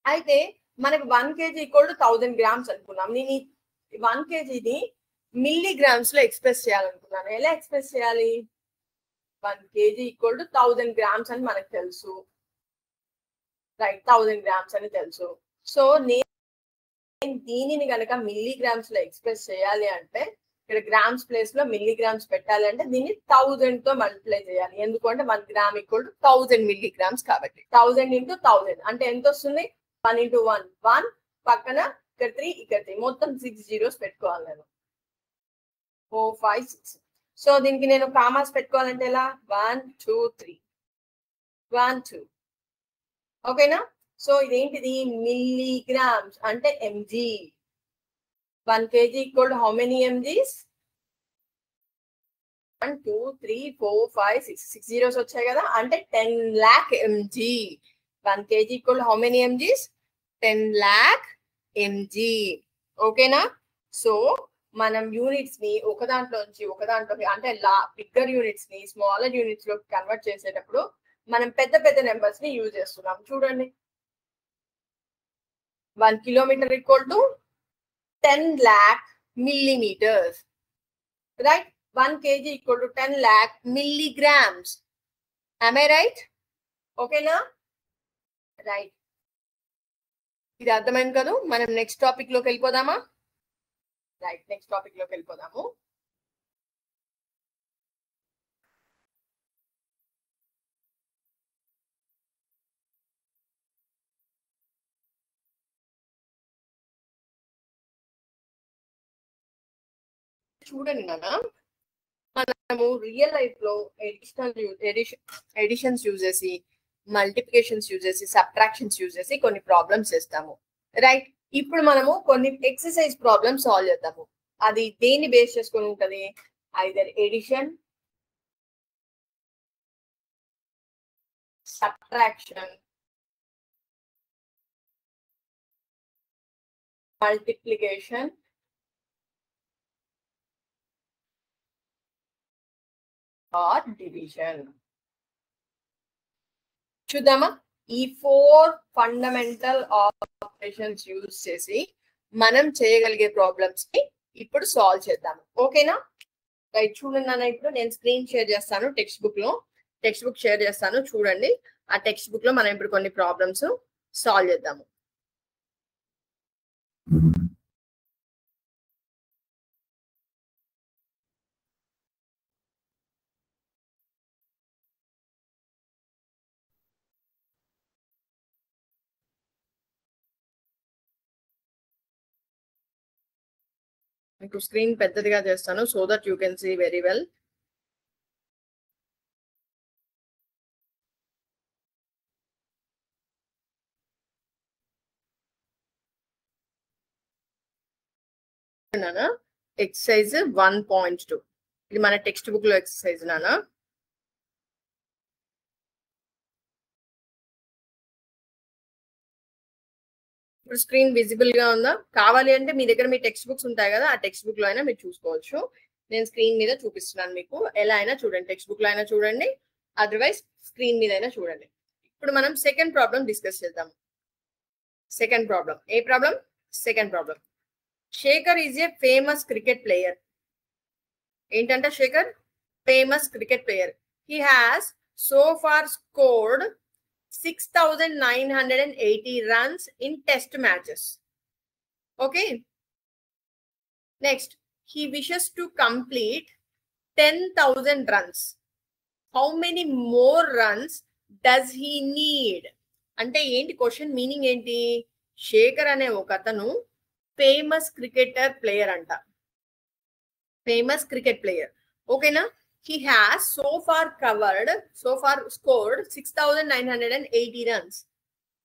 అయితే మనకి 1 kg equal to 1000 grams అనుకున్నాం. నేను 1 kgని మిల్లీగ్రామ్స్ లో ఎక్స్ప్రెస్ చేయాలనుకున్నాను. ఎలా ఎక్స్ప్రెస్ చేయాలి? 1 kg equal to 1000 grams అని మనకు తెలుసు, రైట్? 1000 grams అని తెలుసు. సో నేను దీనిని కనుక మిల్లీగ్రామ్స్ లో ఎక్స్ప్రెస్ చేయాలి అంటే, ఇక్కడ గ్రామ్స్ ప్లేస్ లో మిల్లీగ్రామ్స్ పెట్టాలి అంటే దీన్ని 1000 తో మల్టిప్లై చేయాలి. ఎందుకంటే 1 గ్రామ్ ఈక్వల్ టు 1000 మిల్లీగ్రామ్స్ కాబట్టి 1000 into 1000 అంటే ఎంత వస్తుంది? 1 into 1 1, పక్కన ఇక్కడ 3, ఇక్కడ 3, మొత్తం 6 zeros పెట్టుకోవాలి నేను. 4 5 6. సో దీనికి నేను కామాస్ పెట్టుకోవాలంటే ఎలా? 1 2 3 1 2. ఓకేనా? సో ఇదేంటిది? మిల్లీగ్రామ్స్ అంటే mg. 1 kg equal to how many mgs? 1 2 3 4 5 6. 6 zeros వచ్చాయి కదా, అంటే 10 lakh mg. 1 kg equal to how many mgs? 10 lakh mg. ఓకేనా? సో మనం యూనిట్స్ ని ఒక దాంట్లోకి అంటే బిగ్గర్ యూనిట్స్ ని స్మాలర్ యూనిట్స్ లో కన్వర్ట్ చేసేటప్పుడు మనం పెద్ద నెంబర్స్ ని యూజ్ చేస్తున్నాం. చూడండి, 1 kilometer equal to 10 lakh millimeters, right? 1 kg equal to 10 lakh milligrams. Am I right? Okay na? Right. ఇది అర్థమైంది కదా? మనం నెక్స్ట్ టాపిక్ లోకి వెళ్ళిపోదామా? రైట్, నెక్స్ట్ టాపిక్ లోకి వెళ్ళిపోదాము. చూడండి నాన్న, మనము రియల్ లైఫ్ లో ఎడిషన్స్ యూజ్ చేసి, మల్టిప్లికేషన్స్ యూజ్ చేసి, సబ్ట్రాక్షన్స్ యూజ్ చేసి కొన్ని ప్రాబ్లమ్స్ చేస్తాము, రైట్? ఇప్పుడు మనము కొన్ని ఎక్సర్సైజ్ ప్రాబ్లమ్స్ సాల్వ్ చేద్దాము. అది దేన్ని బేస్ చేసుకొని ఉంటది? Either addition, subtraction, multiplication or division. చూద్దామా? ఈ 4 ఫండమెంటల్ ఆపరేషన్స్ యూజ్ చేసి మనం చేయగలిగే ప్రాబ్లమ్స్ ని ఇప్పుడు సాల్వ్ చేద్దాం. ఓకేనా? రైట్, చూడండి నాన్న, ఇప్పుడు నేను స్క్రీన్ షేర్ చేస్తాను. టెక్స్ట్ బుక్ షేర్ చేస్తాను, చూడండి. ఆ టెక్స్ట్ బుక్ లో మనం ఇప్పుడు కొన్ని ప్రాబ్లమ్స్ సాల్వ్ చేద్దాము. మీకు స్క్రీన్ పెద్దదిగా చేస్తాను so that you can see very well. Exercise 1.2. ఇది మన టెక్స్ట్ బుక్ లో ఎక్సర్సైజ్ నానా. ఇప్పుడు స్క్రీన్ విజిబుల్ గా ఉందా? కావాలి అంటే మీ దగ్గర మీ టెక్స్ట్ బుక్స్ ఉంటాయి కదా, ఆ టెక్స్ట్ బుక్ లో అయినా మీరు చూసుకోవచ్చు. నేను స్క్రీన్ మీద చూపిస్తున్నాను మీకు, ఎలా అయినా చూడండి, టెక్స్ట్ బుక్ లో అయినా చూడండి, అదర్వైజ్ స్క్రీన్ మీద అయినా చూడండి. ఇప్పుడు మనం సెకండ్ ప్రాబ్లం డిస్కస్ చేద్దాం. సెకండ్ ప్రాబ్లం, ఏ problem? Second problem. Shekhar is a famous cricket player. ఏంటంటే Shekhar famous cricket player. He has so far scored 6,980 runs in test matches. Okay. Next, he wishes to complete 10,000 runs. How many more runs does he need? అంటే ఏంటి question meaning ఏంటి? శేఖర్ అనే ఒక అతను famous cricketer player అంట, famous cricket player. ఓకేనా? He has so far scored 6,980 runs.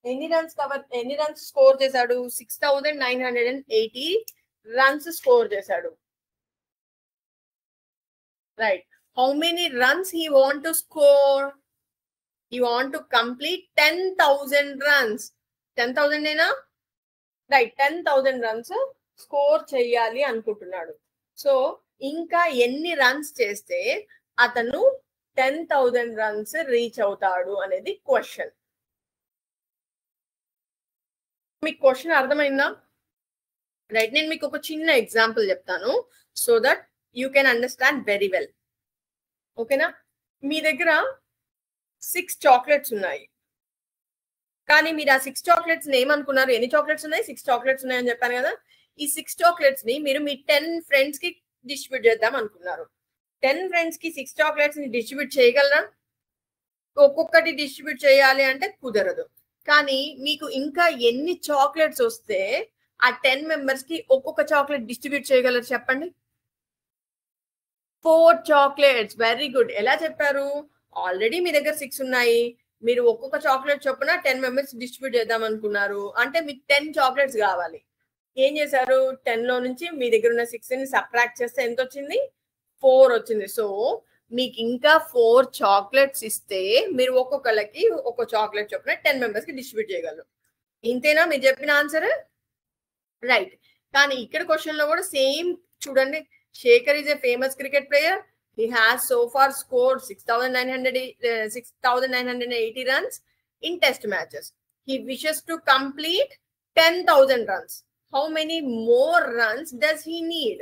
ఎన్ని runs score చేశాడు? 6,980 రన్స్ స్కోర్ చేశాడు. Right. How many runs he want to score? He want to complete 10,000 runs. 10,000 ఏనా? రైట్, 10,000 రన్స్ స్కోర్ చేయాలి అనుకుంటున్నాడు. So ఇంకా ఎన్ని రన్స్ చేస్తే అతను 10,000 రన్స్ రీచ్ అవుతాడు అనేది క్వశ్చన్. మీకు క్వశ్చన్ అర్థమైందా? రైట్. నేను మీకు ఒక చిన్న ఎగ్జాంపుల్ చెప్తాను so that you can understand very well. ఓకేనా? మీ దగ్గర 6 చాక్లెట్స్ ఉన్నాయి, కానీ మీరు ఆ 6 చాక్లెట్స్ ఏమనుకున్నారు? ఎన్ని చాక్లెట్స్ ఉన్నాయి? 6 చాక్లెట్స్ ఉన్నాయని చెప్పాను కదా. ఈ 6 చాక్లెట్స్ ని మీరు మీ 10 ఫ్రెండ్స్ కి డిస్ట్రిబ్యూట్ చేద్దాం అనుకున్నారు. 10 ఫ్రెండ్స్ కి 6 చాక్లెట్స్ ని డిస్ట్రిబ్యూట్ చేయగలరా? ఒక్కొక్కటి డిస్ట్రిబ్యూట్ చేయాలి అంటే కుదరదు. కానీ మీకు ఇంకా ఎన్ని చాక్లెట్స్ వస్తే ఆ 10 మెంబర్స్ కి ఒక్కొక్క చాక్లెట్ డిస్ట్రిబ్యూట్ చేయగలరు చెప్పండి? 4 చాక్లెట్స్. Very good. ఎలా చెప్పారు? ఆల్రెడీ మీ దగ్గర 6 ఉన్నాయి, మీరు ఒక్కొక్క చాక్లెట్ చొప్పున 10 మెంబర్స్ డిస్ట్రిబ్యూట్ చేద్దాం అనుకున్నారు అంటే మీకు 10 చాక్లెట్స్ కావాలి. ఏం చేశారు? 10 లో నుంచి మీ దగ్గర ఉన్న 6 ని సబ్ట్రాక్ట్ చేస్తే ఎంత వచ్చింది? 4 వచ్చింది. సో మీకు ఇంకా 4 చాక్లెట్స్ ఇస్తే మీరు ఒక్కొక్కరికి ఒక్కొక్క చాక్లెట్ చొప్పున 10 మెంబర్స్ కి డిస్ట్రిబ్యూట్ చేయగలరు. ఇంతేనా మీరు చెప్పిన ఆన్సర్? రైట్. కానీ ఇక్కడ క్వశ్చన్ లో కూడా సేమ్ చూడండి. Shekhar is a famous cricket player. He has so far scored 6,980 runs in test matches. He wishes to complete 10,000 runs. How many more runs does he need?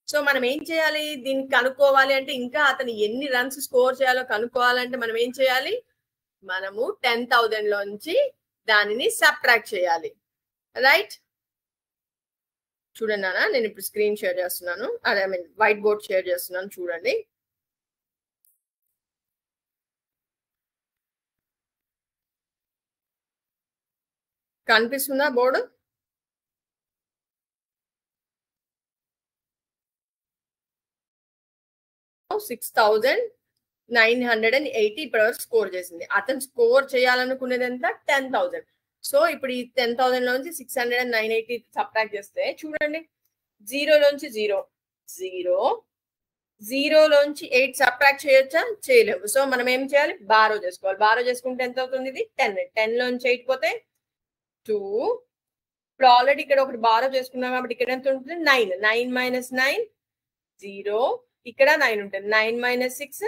So మనం ఏం చేయాలి? దీన్ని కనుక్కోవాలి అంటే, ఇంకా అతను ఎన్ని రన్స్ స్కోర్ చేయాలో కనుక్కోవాలంటే మనం ఏం చేయాలి? మనము 10,000 లోంచి దానిని సబ్ట్రాక్ట్ చేయాలి. రైట్. చూడండి నాన్న, నేను ఇప్పుడు స్క్రీన్ షేర్ చేస్తున్నాను, అదే I mean white board share చేస్తున్నాను. చూడండి. కనిపిస్తుందా బోర్డు? $6,980 ఇప్పటివరకు స్కోర్ చేసింది. అతను స్కోర్ చేయాలనుకునేది ఎంత? 10,000. సో ఇప్పుడు ఈ 10,000 లోంచి 6,980 సబ్ట్రాక్ట్ చేస్తే చూడండి, 0 లోంచి 0, 0 లోంచి 8 సబ్ట్రాక్ట్ చేయొచ్చా? చేయలేము. సో మనం ఏం చేయాలి? బారో చేసుకోవాలి. బారో చేసుకుంటే ఎంత అవుతుంది? ఇది 10 లోంచి 8 పోతే 2. ఇప్పుడు ఆల్రెడీ ఇక్కడ ఒకటి బారో చేసుకున్నాం కాబట్టి ఇక్కడ ఎంత ఉంటుంది? 9. 9 మైనస్ 9 0. ఇక్కడ 9 ఉంటుంది. 9 మైనస్ 6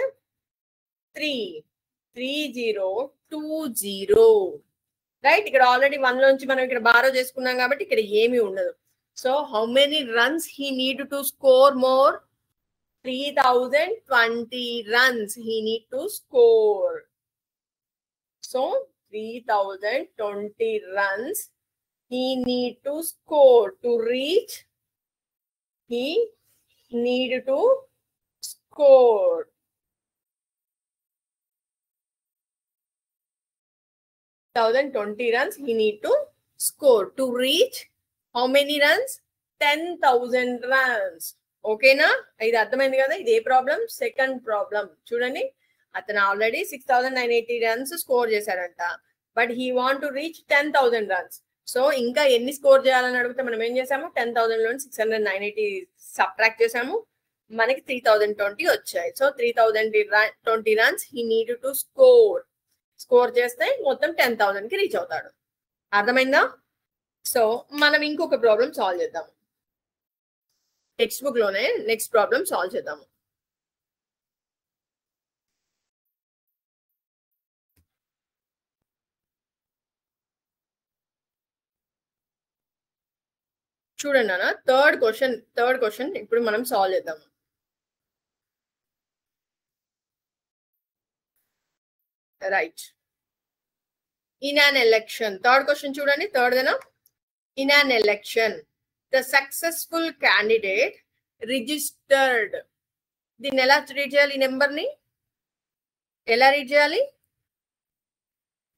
3. 30 20. రైట్. ఇక్కడ ఆల్రెడీ 1 లోంచి మనం ఇక్కడ బారో చేసుకున్నాం కాబట్టి ఇక్కడ ఏమీ ఉండదు. So how many runs he need to score more? 3,020 runs he need to score. So 3,020 runs he need to score to reach. He need to score 1,020 runs he need to score to reach how many runs? 10,000 runs. ఓకేనా? ఇది అర్థమైంది కదా? ఇదే problem. Second problem చూడండి. అతను already 6,980 runs score చేశాడంట, but he want to reach 10,000 runs. So ఇంకా ఎన్ని స్కోర్ చేయాలని అడిగితే మనం ఏం చేసాము? 10,000 లో 6,980 సబ్ట్రాక్ట్ చేసాము. మనకి 3020 వచ్చాయి. So 3020 runs he need to score చేస్తే మొత్తం 10,000 కి రీచ్ అవుతాడు. అర్థమైందా? సో మనం ఇంకొక ప్రాబ్లం సాల్వ్ చేద్దాం. టెక్స్ట్ బుక్ లోనే నెక్స్ట్ ప్రాబ్లం సాల్వ్ చేద్దాము. చూడండి అన్న, థర్డ్ క్వశ్చన్ ఇప్పుడు మనం సాల్వ్ చేద్దాము. Right. In an election, third question చూడండి, థర్డ్ దేనా. In an election the successful candidate registered. దీన్ని ఎలా రీడ్ చేయాలి? ఈ నెంబర్ ని ఎలా రీడ్ చేయాలి?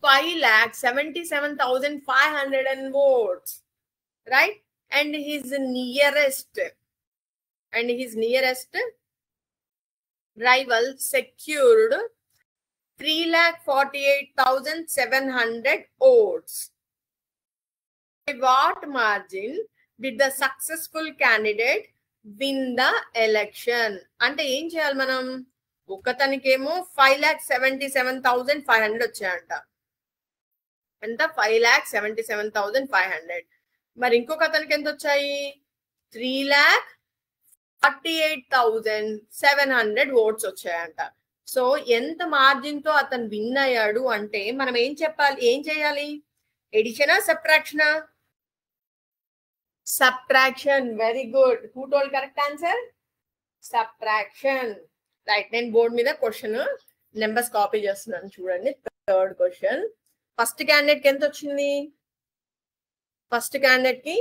5,77,500 votes, right? And his nearest rival secured 3,48,700 votes. By what margin did the successful candidate win the election? అంటే ఏం చేయాలి మనం? ఒకతనికేమో 5,77,500 వచ్చాయంట. ఎంత? 5,77,500. మరి ఇంకొక అతనికి ఎంత వచ్చాయి? 3,48,700 ఓట్స్ వచ్చాయంట. సో ఎంత మార్జిన్ తో అతను విన్ అయ్యాడు అంటే మనం ఏం చెప్పాలి? ఏం చేయాలి? ఎడిషనా సబ్ట్రాక్షనా? Subtraction. Very good. Who told correct answer? Subtraction. Right. నేను బోర్డు మీద క్వశ్చన్ నెంబర్స్ కాపీ చేస్తున్నాను చూడండి. Third question. ఫస్ట్ క్యాండిడేట్ కి ఎంత వచ్చింది? ఫస్ట్ క్యాండిడేట్ కి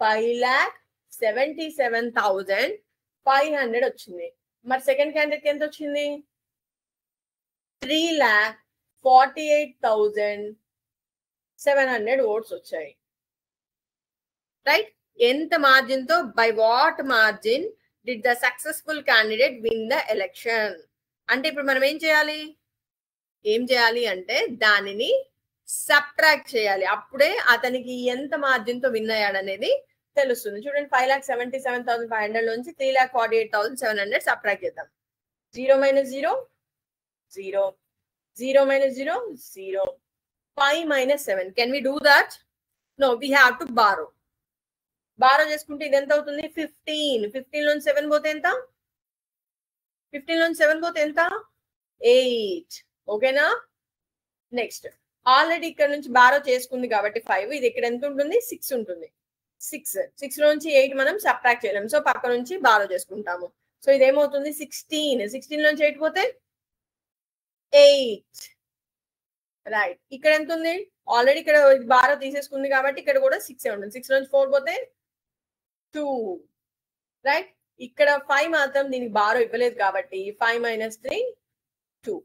5,77,500 వచ్చింది. మరి సెకండ్ క్యాండిడేట్ కి ఎంత వచ్చింది? 3,48,700 ఓట్స్ వచ్చాయి. రైట్. ఎంత మార్జిన్ తో, by what margin did the successful candidate win the election? అంటే ఇప్పుడు మనం ఏం చేయాలి అంటే దానిని సబ్ట్రాక్ట్ చేయాలి. అప్పుడే అతనికి ఎంత మార్జిన్ తో విన్ అయ్యాడు అనేది తెలుస్తుంది. చూడండి, 5,77,500 నుంచి 3,48,700 సబ్ట్రాక్ట్ చేద్దాం. 0 - 0 0, 0 - 0 0, 5 - 7. Can we do that? No, we have to borrow చేసుకుంటే ఇది ఎంత అవుతుంది? 15. 15 నుంచి 7 పోతే ఎంత? 8. ఓకేనా? నెక్స్ట్, ఆల్రెడీ ఇక్కడ నుంచి బారో చేసుకుంది కాబట్టి 5, ఇది ఇక్కడ ఎంత ఉంటుంది? 6 ఉంటుంది. 6 నుంచి 8 మనం సబ్ట్రాక్ట్ చేయలేము. సో పక్క నుంచి బారో చేసుకుంటాము. సో ఇదేమవుతుంది? 16. 16 నుంచి 8 పోతే 8. రైట్. ఇక్కడ ఎంత ఉంది? ఆల్రెడీ ఇక్కడ బారో తీసేసుకుంది కాబట్టి ఇక్కడ కూడా 6 ఉంటుంది. 6 నుంచి 4 పోతే 2. రైట్. ఇక్కడ 5 మాత్రం దీనికి బారో ఇవ్వలేదు కాబట్టి 5 - 3 2.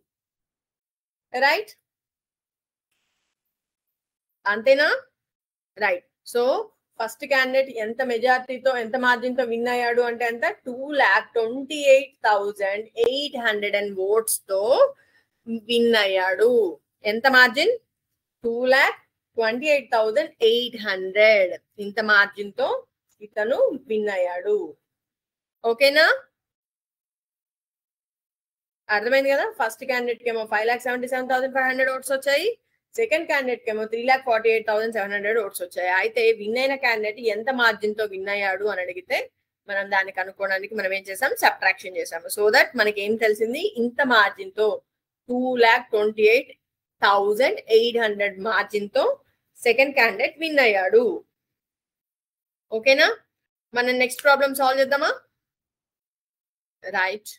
రైట్. అంతేనా? రైట్. సో ఫస్ట్ క్యాండిడేట్ ఎంత మెజారిటీతో, ఎంత మార్జిన్ తో విన్ అయ్యాడు అంటే ఎంత? 2,28,800 votes తో విన్ అయ్యాడు. ఎంత మార్జిన్? 2,28,800. ఇంత మార్జిన్ తో ఇతను విన్ అయ్యాడు. ఓకేనా? అర్థమైంది కదా? ఫస్ట్ క్యాండిడేట్ కి ఏమో 5,77,500 ఓట్స్ వచ్చాయి. సెకండ్ క్యాండిడేట్ కి ఏమో 3,48,700 ఓట్స్ వచ్చాయి. అయితే విన్ అయిన క్యాండిడేట్ ఎంత మార్జిన్ తో విన్ అయ్యాడు అని అడిగితే మనం దాన్ని కనుక్కోవడానికి మనం ఏం చేసాం? సబ్ట్రాక్షన్ చేసాము. సో దట్ మనకి ఏం తెలిసింది? ఇంత మార్జిన్ తో 2,28,800 మార్జిన్ తో సెకండ్ క్యాండిడేట్ విన్ అయ్యాడు. ఓకేనా? మనం నెక్స్ట్ ప్రాబ్లం సాల్వ్ చేద్దామా? రైట్.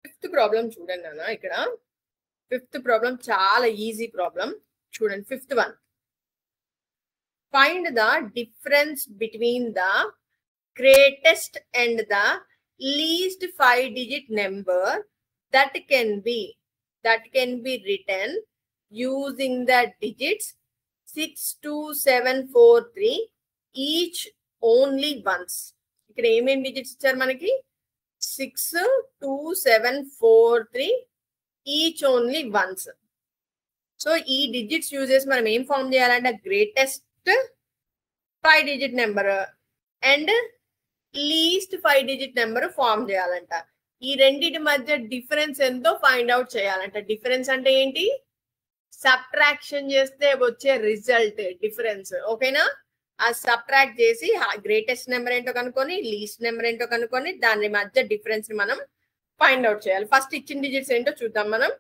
ఫిఫ్త్ ప్రాబ్లం చూడండి అన్న. ఇక్కడ ఫిఫ్త్ ప్రాబ్లం చాలా ఈజీ ప్రాబ్లం. చూడండి, fifth one. Find the difference between the greatest and the least 5-digit number that can be written using the digits 62743 each only once. ఇక్కడ ఏమేమి digits ఇచ్చారు మనకి? 62743 each only once. So ఈ digits use చేసి మనం ఏం form చేయాలంటే greatest 5 digit number and least 5 digit number form చేయాలంట. ఈ రెండింటి మధ్య డిఫరెన్స్ ఎంతో ఫైండ్ అవుట్ చేయాలంట. డిఫరెన్స్ అంటే ఏంటి? సబ్ట్రాక్షన్ చేస్తే వచ్చే రిజల్ట్ డిఫరెన్స్. ఓకేనా? ఆ సబ్ట్రాక్ట్ చేసి గ్రేటెస్ట్ నెంబర్ ఏంటో కనుక్కొని లీస్ట్ నెంబర్ ఏంటో కనుక్కొని దాని మధ్య డిఫరెన్స్ ని మనం ఫైండ్ అవుట్ చేయాలి. ఫస్ట్ ఇచ్చిన డిజిట్స్ ఏంటో చూద్దాం. మనం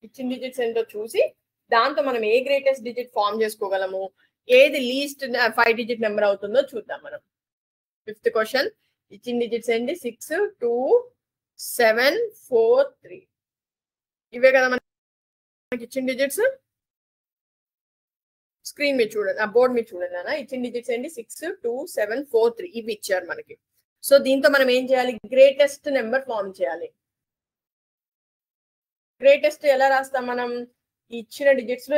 ఇచ్చిన డిజిట్స్ ఏంటో చూసి దాంతో మనం ఏ గ్రేటెస్ట్ డిజిట్ ఫామ్ చేసుకోగలము, ఏది లీస్ట్ 5 digit నెంబర్ అవుతుందో చూద్దాం మనం. 5th question. ఇచ్చిన డిజిట్స్ ఏంటి? 62743. ఇవే కదా మనకి ఇచ్చిన డిజిట్స్. స్క్రీన్ మీద చూడండి, ఆ బోర్డ్ మీద చూడండి అన్న. ఇచ్చిన డిజిట్స్ ఏంటి? 62743 ఇవి ఇచ్చారు మనకి. సో దీంతో మనం ఏం చేయాలి? గ్రేటెస్ట్ నెంబర్ ఫామ్ చేయాలి. గ్రేటెస్ట్ ఎలా రాస్తాం మనం? ఇచ్చిన డిజిట్స్ లో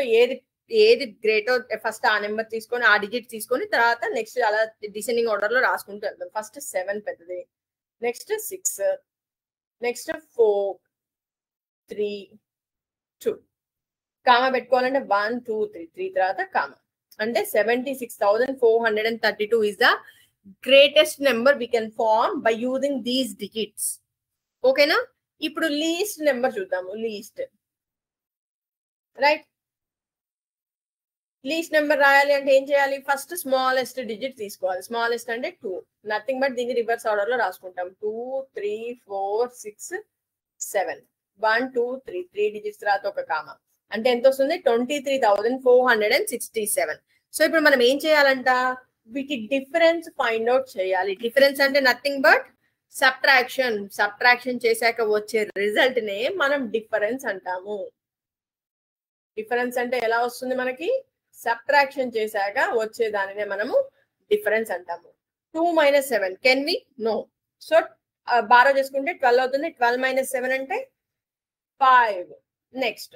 ఏది గ్రేటో ఫస్ట్ ఆ నెంబర్ తీసుకొని ఆ డిజిట్ తీసుకొని తర్వాత నెక్స్ట్ అలా డిసెండింగ్ ఆర్డర్ లో రాసుకుంటూ వెళ్తాం. ఫస్ట్ 7 పెద్దది, నెక్స్ట్ 6, నెక్స్ట్ 4, 3, 2. కామా పెట్టుకోవాలంటే 1, 2, 3 తర్వాత కామా. అంటే 76,432 is the greatest number we can form by using these digits. ఓకేనా? ఇప్పుడు లీస్ట్ నెంబర్ చూద్దాము. Least right. లీస్ట్ నెంబర్ రాయాలి అంటే ఏం చేయాలి? ఫస్ట్ స్మాలెస్ట్ డిజిట్ తీసుకోవాలి. స్మాలెస్ట్ అంటే 2. నథింగ్ బట్ దీన్ని రివర్స్ ఆర్డర్ లో రాసుకుంటాం. 2, 3, 4, 6, 7. 1, 2, 3 3 డిజిట్స్ తర్వాత ఒక కామా. అంటే ఎంత వస్తుంది? 23,467. సో ఇప్పుడు మనం ఏం చేయాలంట? వీటి డిఫరెన్స్ ఫైండ్ అవుట్ చేయాలి. డిఫరెన్స్ అంటే నథింగ్ బట్ సబ్ట్రాక్షన్. సబ్ట్రాక్షన్ చేశాక వచ్చే రిజల్ట్ నే మనం డిఫరెన్స్ అంటాము. డిఫరెన్స్ అంటే ఎలా వస్తుంది మనకి? సబ్ట్రాక్షన్ చేశాక వచ్చే దానినే మనము డిఫరెన్స్ అంటాము. 2 - 7 can we? No. So borrow చేసుకుంటే 12 అవుతుంది. 12 - 7 అంటే 5. నెక్స్ట్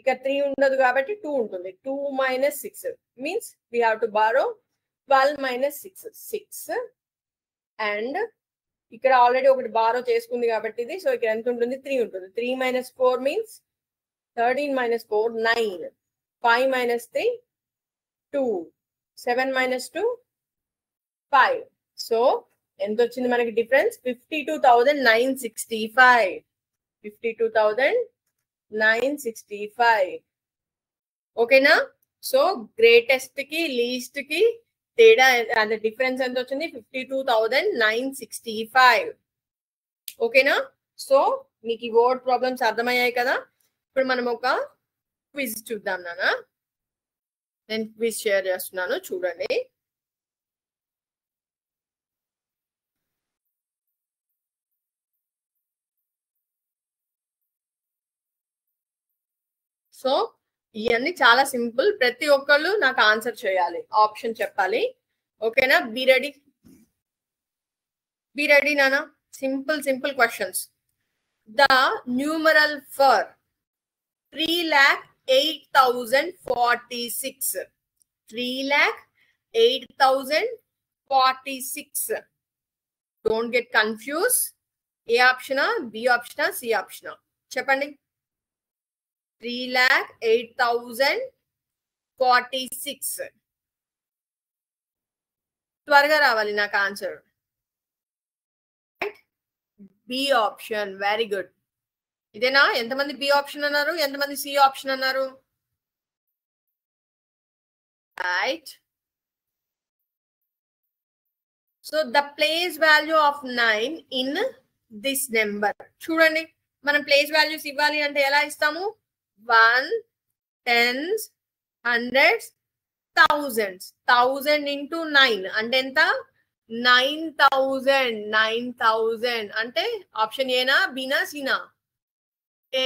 ఇక 3 ఉండదు కాబట్టి 2 ఉంటుంది. 2 - 6 means we have to borrow 12 - 6 6. And ఇక్కడ ఆల్రెడీ ఒకటి బారో చేసుకుంది కాబట్టి ఇది. సో ఇక్కడ ఎంత ఉంటుంది? 3 ఉంటుంది. 3 - 4 మీన్స్ 13 - 4 9. 5 - 3 2. 7 - 2 5. సో ఎంత వచ్చింది మనకి డిఫరెన్స్? 52,965. 52,965. ఓకేనా? సో గ్రేటెస్ట్ కి లీస్ట్ కి తేడా అంటే డిఫరెన్స్ ఎంత వచ్చింది? 52,965. ఓకేనా? సో మీకు ఈ వర్డ్ ప్రాబ్లమ్స్ అర్థమయ్యాయి కదా? ఇప్పుడు మనం ఒక క్విజ్ చూద్దాం నాన్న. నేను క్విజ్ షేర్ చేస్తున్నాను, చూడండి. సో ఇవన్నీ చాలా సింపుల్. ప్రతి ఒక్కళ్ళు నాకు ఆన్సర్ చేయాలి, ఆప్షన్ చెప్పాలి. ఓకేనా? Be ready. బీ రెడీ నాన్న. Simple questions. The numeral for 3,08,046. 3,08,046. Don't get confuse. A ఆప్షనా? బి ఆప్షనా? సి ఆప్షనా? చెప్పండి. 3,08,046. త్వరగా రావాలి నాకు ఆన్సర్. B option. Very good. ఇదేనా? ఎంతమంది బి ఆప్షన్ అన్నారు? ఎంతమంది సి ఆప్షన్ అన్నారు? Right. So the place value of 9 in this number. చూడండి, మనం ప్లేస్ వాల్యూస్ ఇవ్వాలి అంటే ఎలా ఇస్తాము? 1, 10s, 100s, 1000s. 1000 into 9 అంటే ఎంత? 9,000. 9,000 అంటే ఆప్షన్ ఏనా, బీనా, సీనా? A.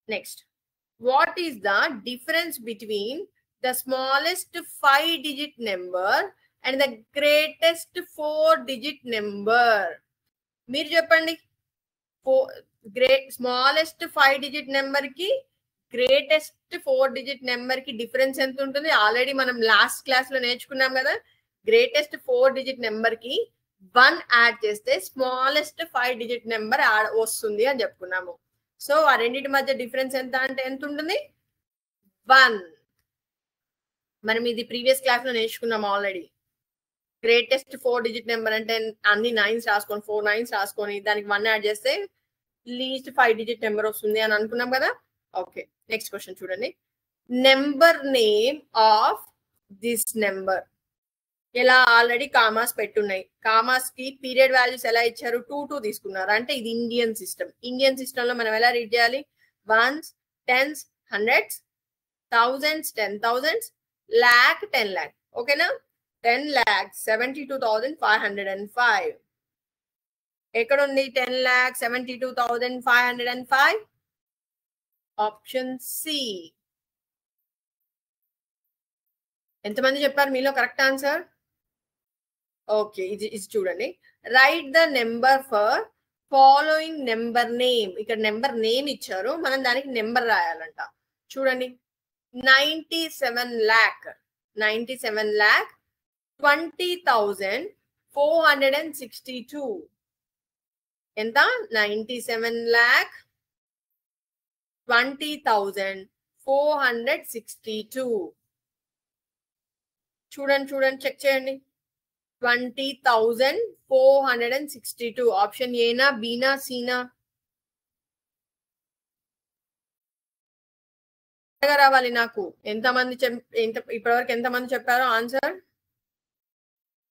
Next, what is the difference between the smallest 5-digit number and the greatest 4-digit number? మీరు చెప్పండి. స్మాలెస్ట్ 5 డిజిట్ నెంబర్ కి గ్రేటెస్ట్ 4 డిజిట్ నెంబర్ కి డిఫరెన్స్ ఎంత ఉంటుంది? ఆల్రెడీ మనం లాస్ట్ క్లాస్ లో నేర్చుకున్నాం కదా. గ్రేటెస్ట్ 4 డిజిట్ నెంబర్ కి 1 యాడ్ చేస్తే స్మాలెస్ట్ 5 డిజిట్ నెంబర్ వస్తుంది అని చెప్పుకున్నాము. సో ఆ రెండింటి మధ్య డిఫరెన్స్ ఎంత అంటే ఎంత ఉంటుంది? 1. మనం ఇది ప్రీవియస్ క్లాస్ లో నేర్చుకున్నాం ఆల్రెడీ. గ్రేటెస్ట్ 4 డిజిట్ నెంబర్ అంటే అన్ని 9s రాసుకొని 4 9s రాసుకొని దానికి 1 యాడ్ చేస్తే లీస్ట్ 5 డిజిట్ నెంబర్ వస్తుంది అని అనుకున్నాం కదా. ఓకే, నెక్స్ట్ క్వశ్చన్ చూడండి. Number name of this number. ఇలా ఆల్రెడీ కామాస్ పెట్టున్నాయి. కామాస్ కి పీరియడ్ వాల్యూస్ ఎలా ఇచ్చారు? 2 2 తీసుకున్నారు. అంటే ఇది ఇండియన్ సిస్టమ్. ఇండియన్ సిస్టమ్ లో మనం ఎలా రీడ్ చేయాలి? 1s 10s 100s 1000s 10,000s lakh 10 lakh. ఓకేనా? 10,72,505. ఎక్కడ ఉంది 10,72,505? Option C. ఎంతమంది చెప్పారు మీలో కరెక్ట్ ఆన్సర్? ఓకే, ఇది చూడండి. Write the number for following number name. ఇక్కడ నెంబర్ నేమ్ ఇచ్చారు, మనం దానికి నెంబర్ రాయాలంట. చూడండి, 97 lakh 20,462. ఎంత? 97 lakh 20,462. చూడండి, చెక్ చేయండి. 20,462. ఆప్షన్ ఏనా, బీనా, సీనా? రావాలి నాకు. ఎంతమంది ఇప్పటివరకు ఎంతమంది చెప్పారో answer?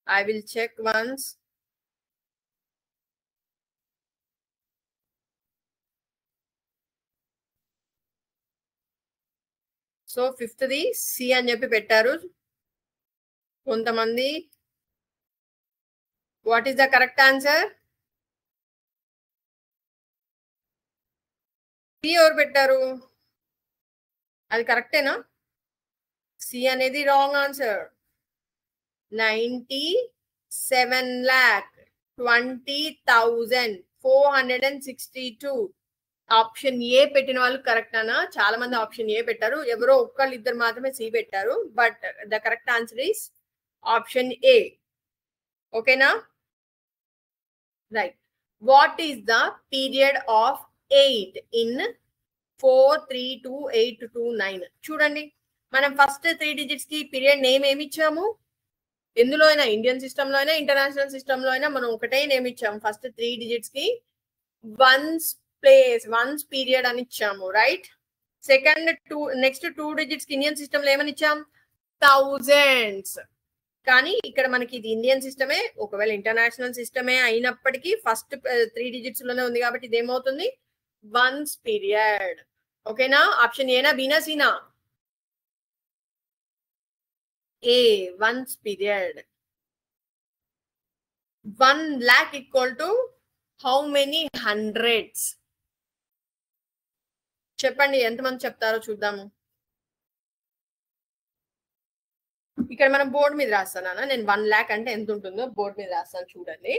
I will check once. So 5th C అని చెప్పి పెట్టారు కొంతమంది. What is the correct answer? C ఎవరు పెట్టారు? అది కరెక్టేనా? సి అనేది రాంగ్ ఆన్సర్. 97,20,462. ఆప్షన్ ఏ పెట్టిన వాళ్ళు కరెక్ట్ అనా? చాలా మంది ఆప్షన్ ఏ పెట్టారు, ఎవరో ఒక్కళ్ళు ఇద్దరు మాత్రమే సి పెట్టారు. But the correct answer is option A. ఓకేనా? Right. What is the period of 8 in 4 3 2 8 2 9? చూడండి, మనం ఫస్ట్ 3 డిజిట్స్ కి పీరియడ్ నేమ్ ఏమి ఇచ్చాము? ఎందులో అయినా, ఇండియన్ సిస్టమ్ లో అయినా ఇంటర్నేషనల్ సిస్టమ్ లో అయినా మనం ఒకటే నేమ్ ఇచ్చాము. ఫస్ట్ 3 డిజిట్స్ కి వన్స్ పీరియడ్ అని ఇచ్చాము, రైట్? సెకండ్ నెక్స్ట్ 2 డిజిట్స్ కి ఇండియన్ సిస్టమ్ లో ఏమని ఇచ్చాం? థౌజండ్స్. కానీ ఇక్కడ మనకి ఇది ఇండియన్ సిస్టమే. ఒకవేళ ఇంటర్నేషనల్ సిస్టమే అయినప్పటికీ ఫస్ట్ 3 డిజిట్స్ లోనే ఉంది కాబట్టి ఇది ఏమవుతుంది? Once period. ఓకేనా? ఆప్షన్ ఏనా, బీనా, సీనా? A, ones period. 1 lakh equal to how many hundreds? చెప్పండి, ఎంతమంది చెప్తారో చూద్దాము. ఇక్కడ మనం బోర్డు మీద రాస్తానా? నేను 1 lakh అంటే ఎంత ఉంటుందో బోర్డు మీద రాస్తాను, చూడండి.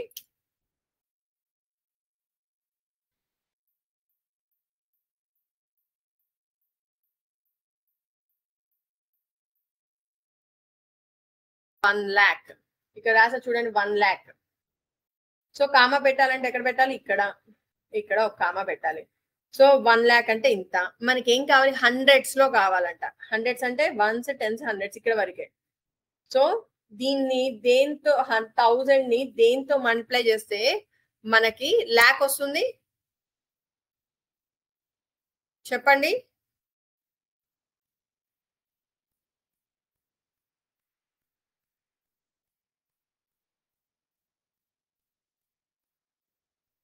$1 lakh ఇక్కడ రాసా చూడండి. 1 lakh. సో కామా పెట్టాలంటే ఎక్కడ పెట్టాలి? ఇక్కడ ఒక కామా పెట్టాలి. సో 1 lakh అంటే ఇంత. మనకి ఏం కావాలి? హండ్రెడ్స్ లో కావాలంట. హండ్రెడ్స్ అంటే 1s 10s 100s ఇక్కడ వరకే. సో దీన్ని దేంతో 1000 ని దేంతో మల్టిప్లై చేస్తే మనకి ల్యాక్ వస్తుంది? చెప్పండి.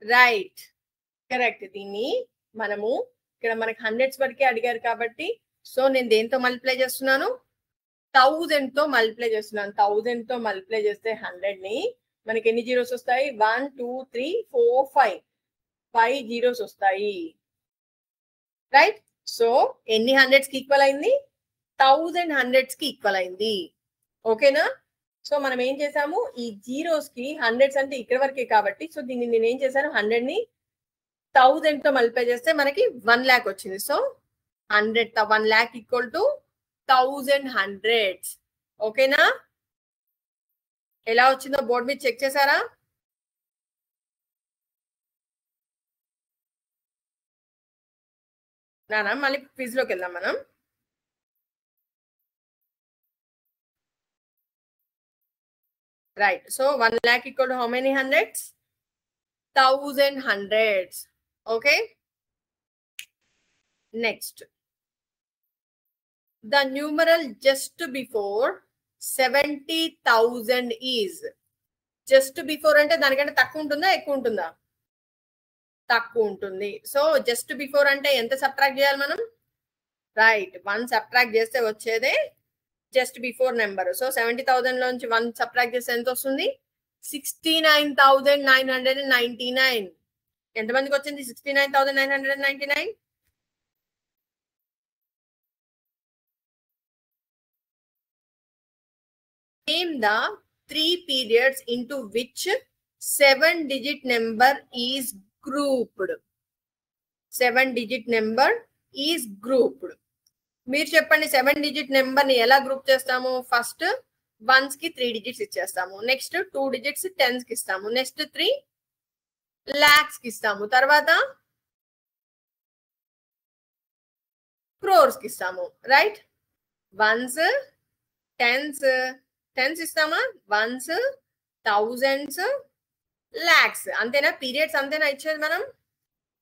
Right, correct. దీన్ని మనము ఇక్కడ మనకి హండ్రెడ్స్ వరకే అడిగారు కాబట్టి సో నేను దేంతో మల్టిప్లై చేస్తున్నాను? 1000 తో మల్టిప్లై చేస్తున్నాను. 1000 తో మల్టిప్లై చేస్తే 100 ని మనకి ఎన్ని జీరోస్ వస్తాయి? 1 2 3 4 5 జీరోస్ వస్తాయి, రైట్? సో ఎన్ని హండ్రెడ్స్ కి ఈక్వల్ అయింది? 1000 హండ్రెడ్స్ కి ఈక్వల్ అయింది. ఓకేనా? సో మనం ఏం చేసాము? ఈ జీరోస్ కి హండ్రెడ్స్ అంటే ఇక్కడ వరకే కాబట్టి సో దీన్ని నేను ఏం చేశాను? 100 ని 1000 తో మల్టిప్లై చేస్తే మనకి 1 lakh వచ్చింది. So 100 lakh equal to 1000 hundreds. ఓకేనా? ఎలా వచ్చిందో బోర్డు మీద చెక్ చేశారా? నానా మళ్ళీ క్విజ్ లోకి వెళ్దాం మనం. Right. So 1 lakh equal to how many hundreds? 1000 hundreds. Okay. Next, the numeral just before 70,000 is. Just before అంటే దానికంటే తక్కువ ఉంటుందా ఎక్కువ ఉంటుందా? తక్కువ ఉంటుంది. సో జస్ట్ బిఫోర్ అంటే ఎంత సబ్ట్రాక్ట్ చేయాలి మనం? రైట్, 1 సబ్ట్రాక్ట్ చేస్తే వచ్చేదే జస్ట్ బిఫోర్ నెంబర్. సో 70,000 లోంచి 1 సబ్ట్రాక్ట్ చేస్తే ఎంత వస్తుంది? 69,999. ఎంతమందికి వచ్చింది 69,999? Name the 3 periods into which 7-digit number is grouped. 7-digit number is grouped. మీరు చెప్పండి 7-digit నెంబర్ ని ఎలా గ్రూప్ చేస్తాము? ఫస్ట్ 1s కి 3 digits ఇచ్చేస్తాము, నెక్స్ట్ 2 digits 10s కి ఇస్తాము, నెక్స్ట్ 3 lakhs కి ఇస్తాము, తర్వాత crores కి ఇస్తాము. రైట్, 1s 10s ఇస్తామా, 1s 1000s lakhs, అంతేనా? పీరియడ్స్ అంతేనా ఇచ్చేది మనం?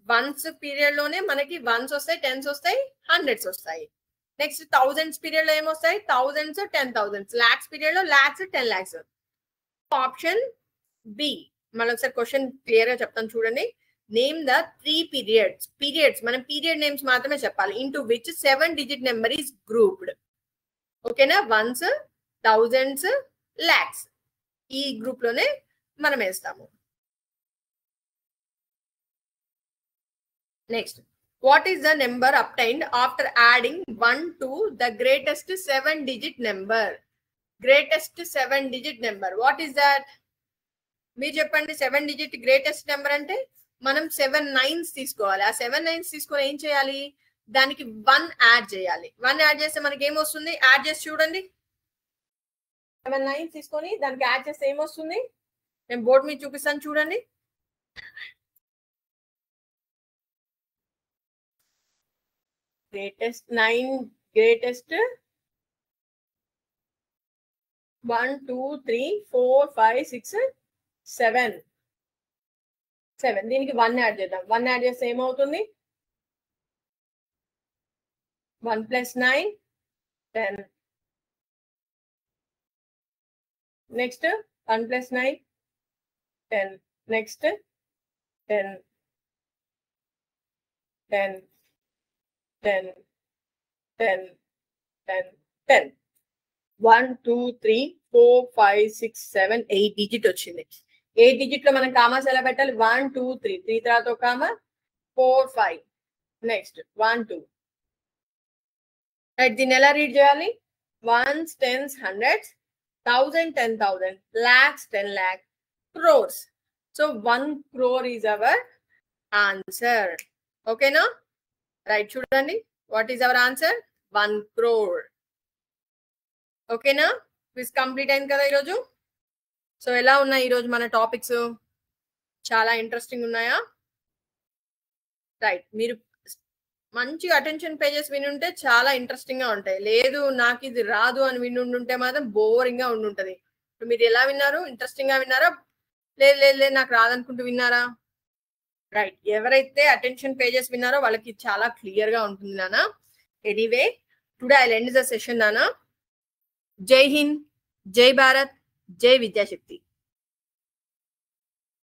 1s పీరియడ్ లోనే మనకి 1s వస్తాయి, 10s వస్తాయి, 100s వస్తాయి. నెక్స్ట్ 1000s పీరియడ్ లో ఏమొస్తాయి? 1000s 10,000s. lakhs పీరియడ్ లో lakhs 10 lakhs. Option B. మళ్ళీ ఒకసారి క్వశ్చన్ క్లియర్ గా చెప్తాను చూడండి. నేమ్ ద 3 పీరియడ్స్ మనం పీరియడ్ నేమ్స్ మాత్రమే చెప్పాలి. Into which 7-digit number is grouped. ఓకేనా? 1s 1000s lakhs ఈ గ్రూప్ లోనే మనం వేస్తాము. Next, what is the number obtained after adding 1 to the greatest 7-digit number? Greatest 7-digit number, what is that? మీరు చెప్పండి. 7-digit greatest number అంటే మనం 7 9s తీసుకోవాలి. ఆ 7 9s తీసుకొని ఏం చేయాలి? దానికి 1 యాడ్ చేయాలి. 1 యాడ్ చేస్తే మనకి ఏమొస్తుంది? యాడ్ చేసి చూడండి. 7 9s తీసుకొని దానికి యాడ్ చేస్తే ఏమొస్తుంది? నేను బోర్డు మీద చూపిస్తాను చూడండి. గ్రేటెస్ట్ 1 2 3 4 5 6 7. దీనికి 1 యాడ్ చేద్దాం. 1 యాడ్ చేస్తే ఏమవుతుంది? 1 + 9 10. నెక్స్ట్ 1 + 9 10. నెక్స్ట్ 10 10 10 10 10 10. 1 2 3 4 5 6 7 8 డిజిట్ వచ్చింది. 8 డిజిట్ లో మనం కామాస్ ఎలా పెట్టాలి? 1 2 3 3 తర్వాత ఒక కామా 4 5. నెక్స్ట్ 1 2. రైట్, దీన్ని ఎలా రీడ్ చేయాలి? 1s 10s 100s, 1000 10,000, lakhs 10 lakh, crores. So 1 crore is our answer. ఓకేనా? రైట్, చూడండి. What is our answer? 1 crore. ఓకేనా? క్విజ్ కంప్లీట్ అయింది కదా ఈరోజు. సో ఎలా ఉన్నాయి ఈరోజు మన టాపిక్స్? చాలా ఇంట్రెస్టింగ్ ఉన్నాయా? రైట్, మీరు మంచి అటెన్షన్ పేజెస్ వినుంటే చాలా ఇంట్రెస్టింగ్ గా ఉంటాయి. లేదు నాకు ఇది రాదు అని వినుంటే మాత్రం బోరింగ్ గా ఉండుంటది. ఇప్పుడు మీరు ఎలా విన్నారు? ఇంట్రెస్టింగ్ గా విన్నారా? లేదు నాకు రాదనుకుంటూ విన్నారా? రైట్, ఎవరైతే అటెన్షన్ పేజెస్ విన్నారో వాళ్ళకి చాలా క్లియర్ గా ఉంటుంది నానా. Anyway, today I will end the session నానా. జై హింద్, జై భారత్, జై విద్యాశక్తి.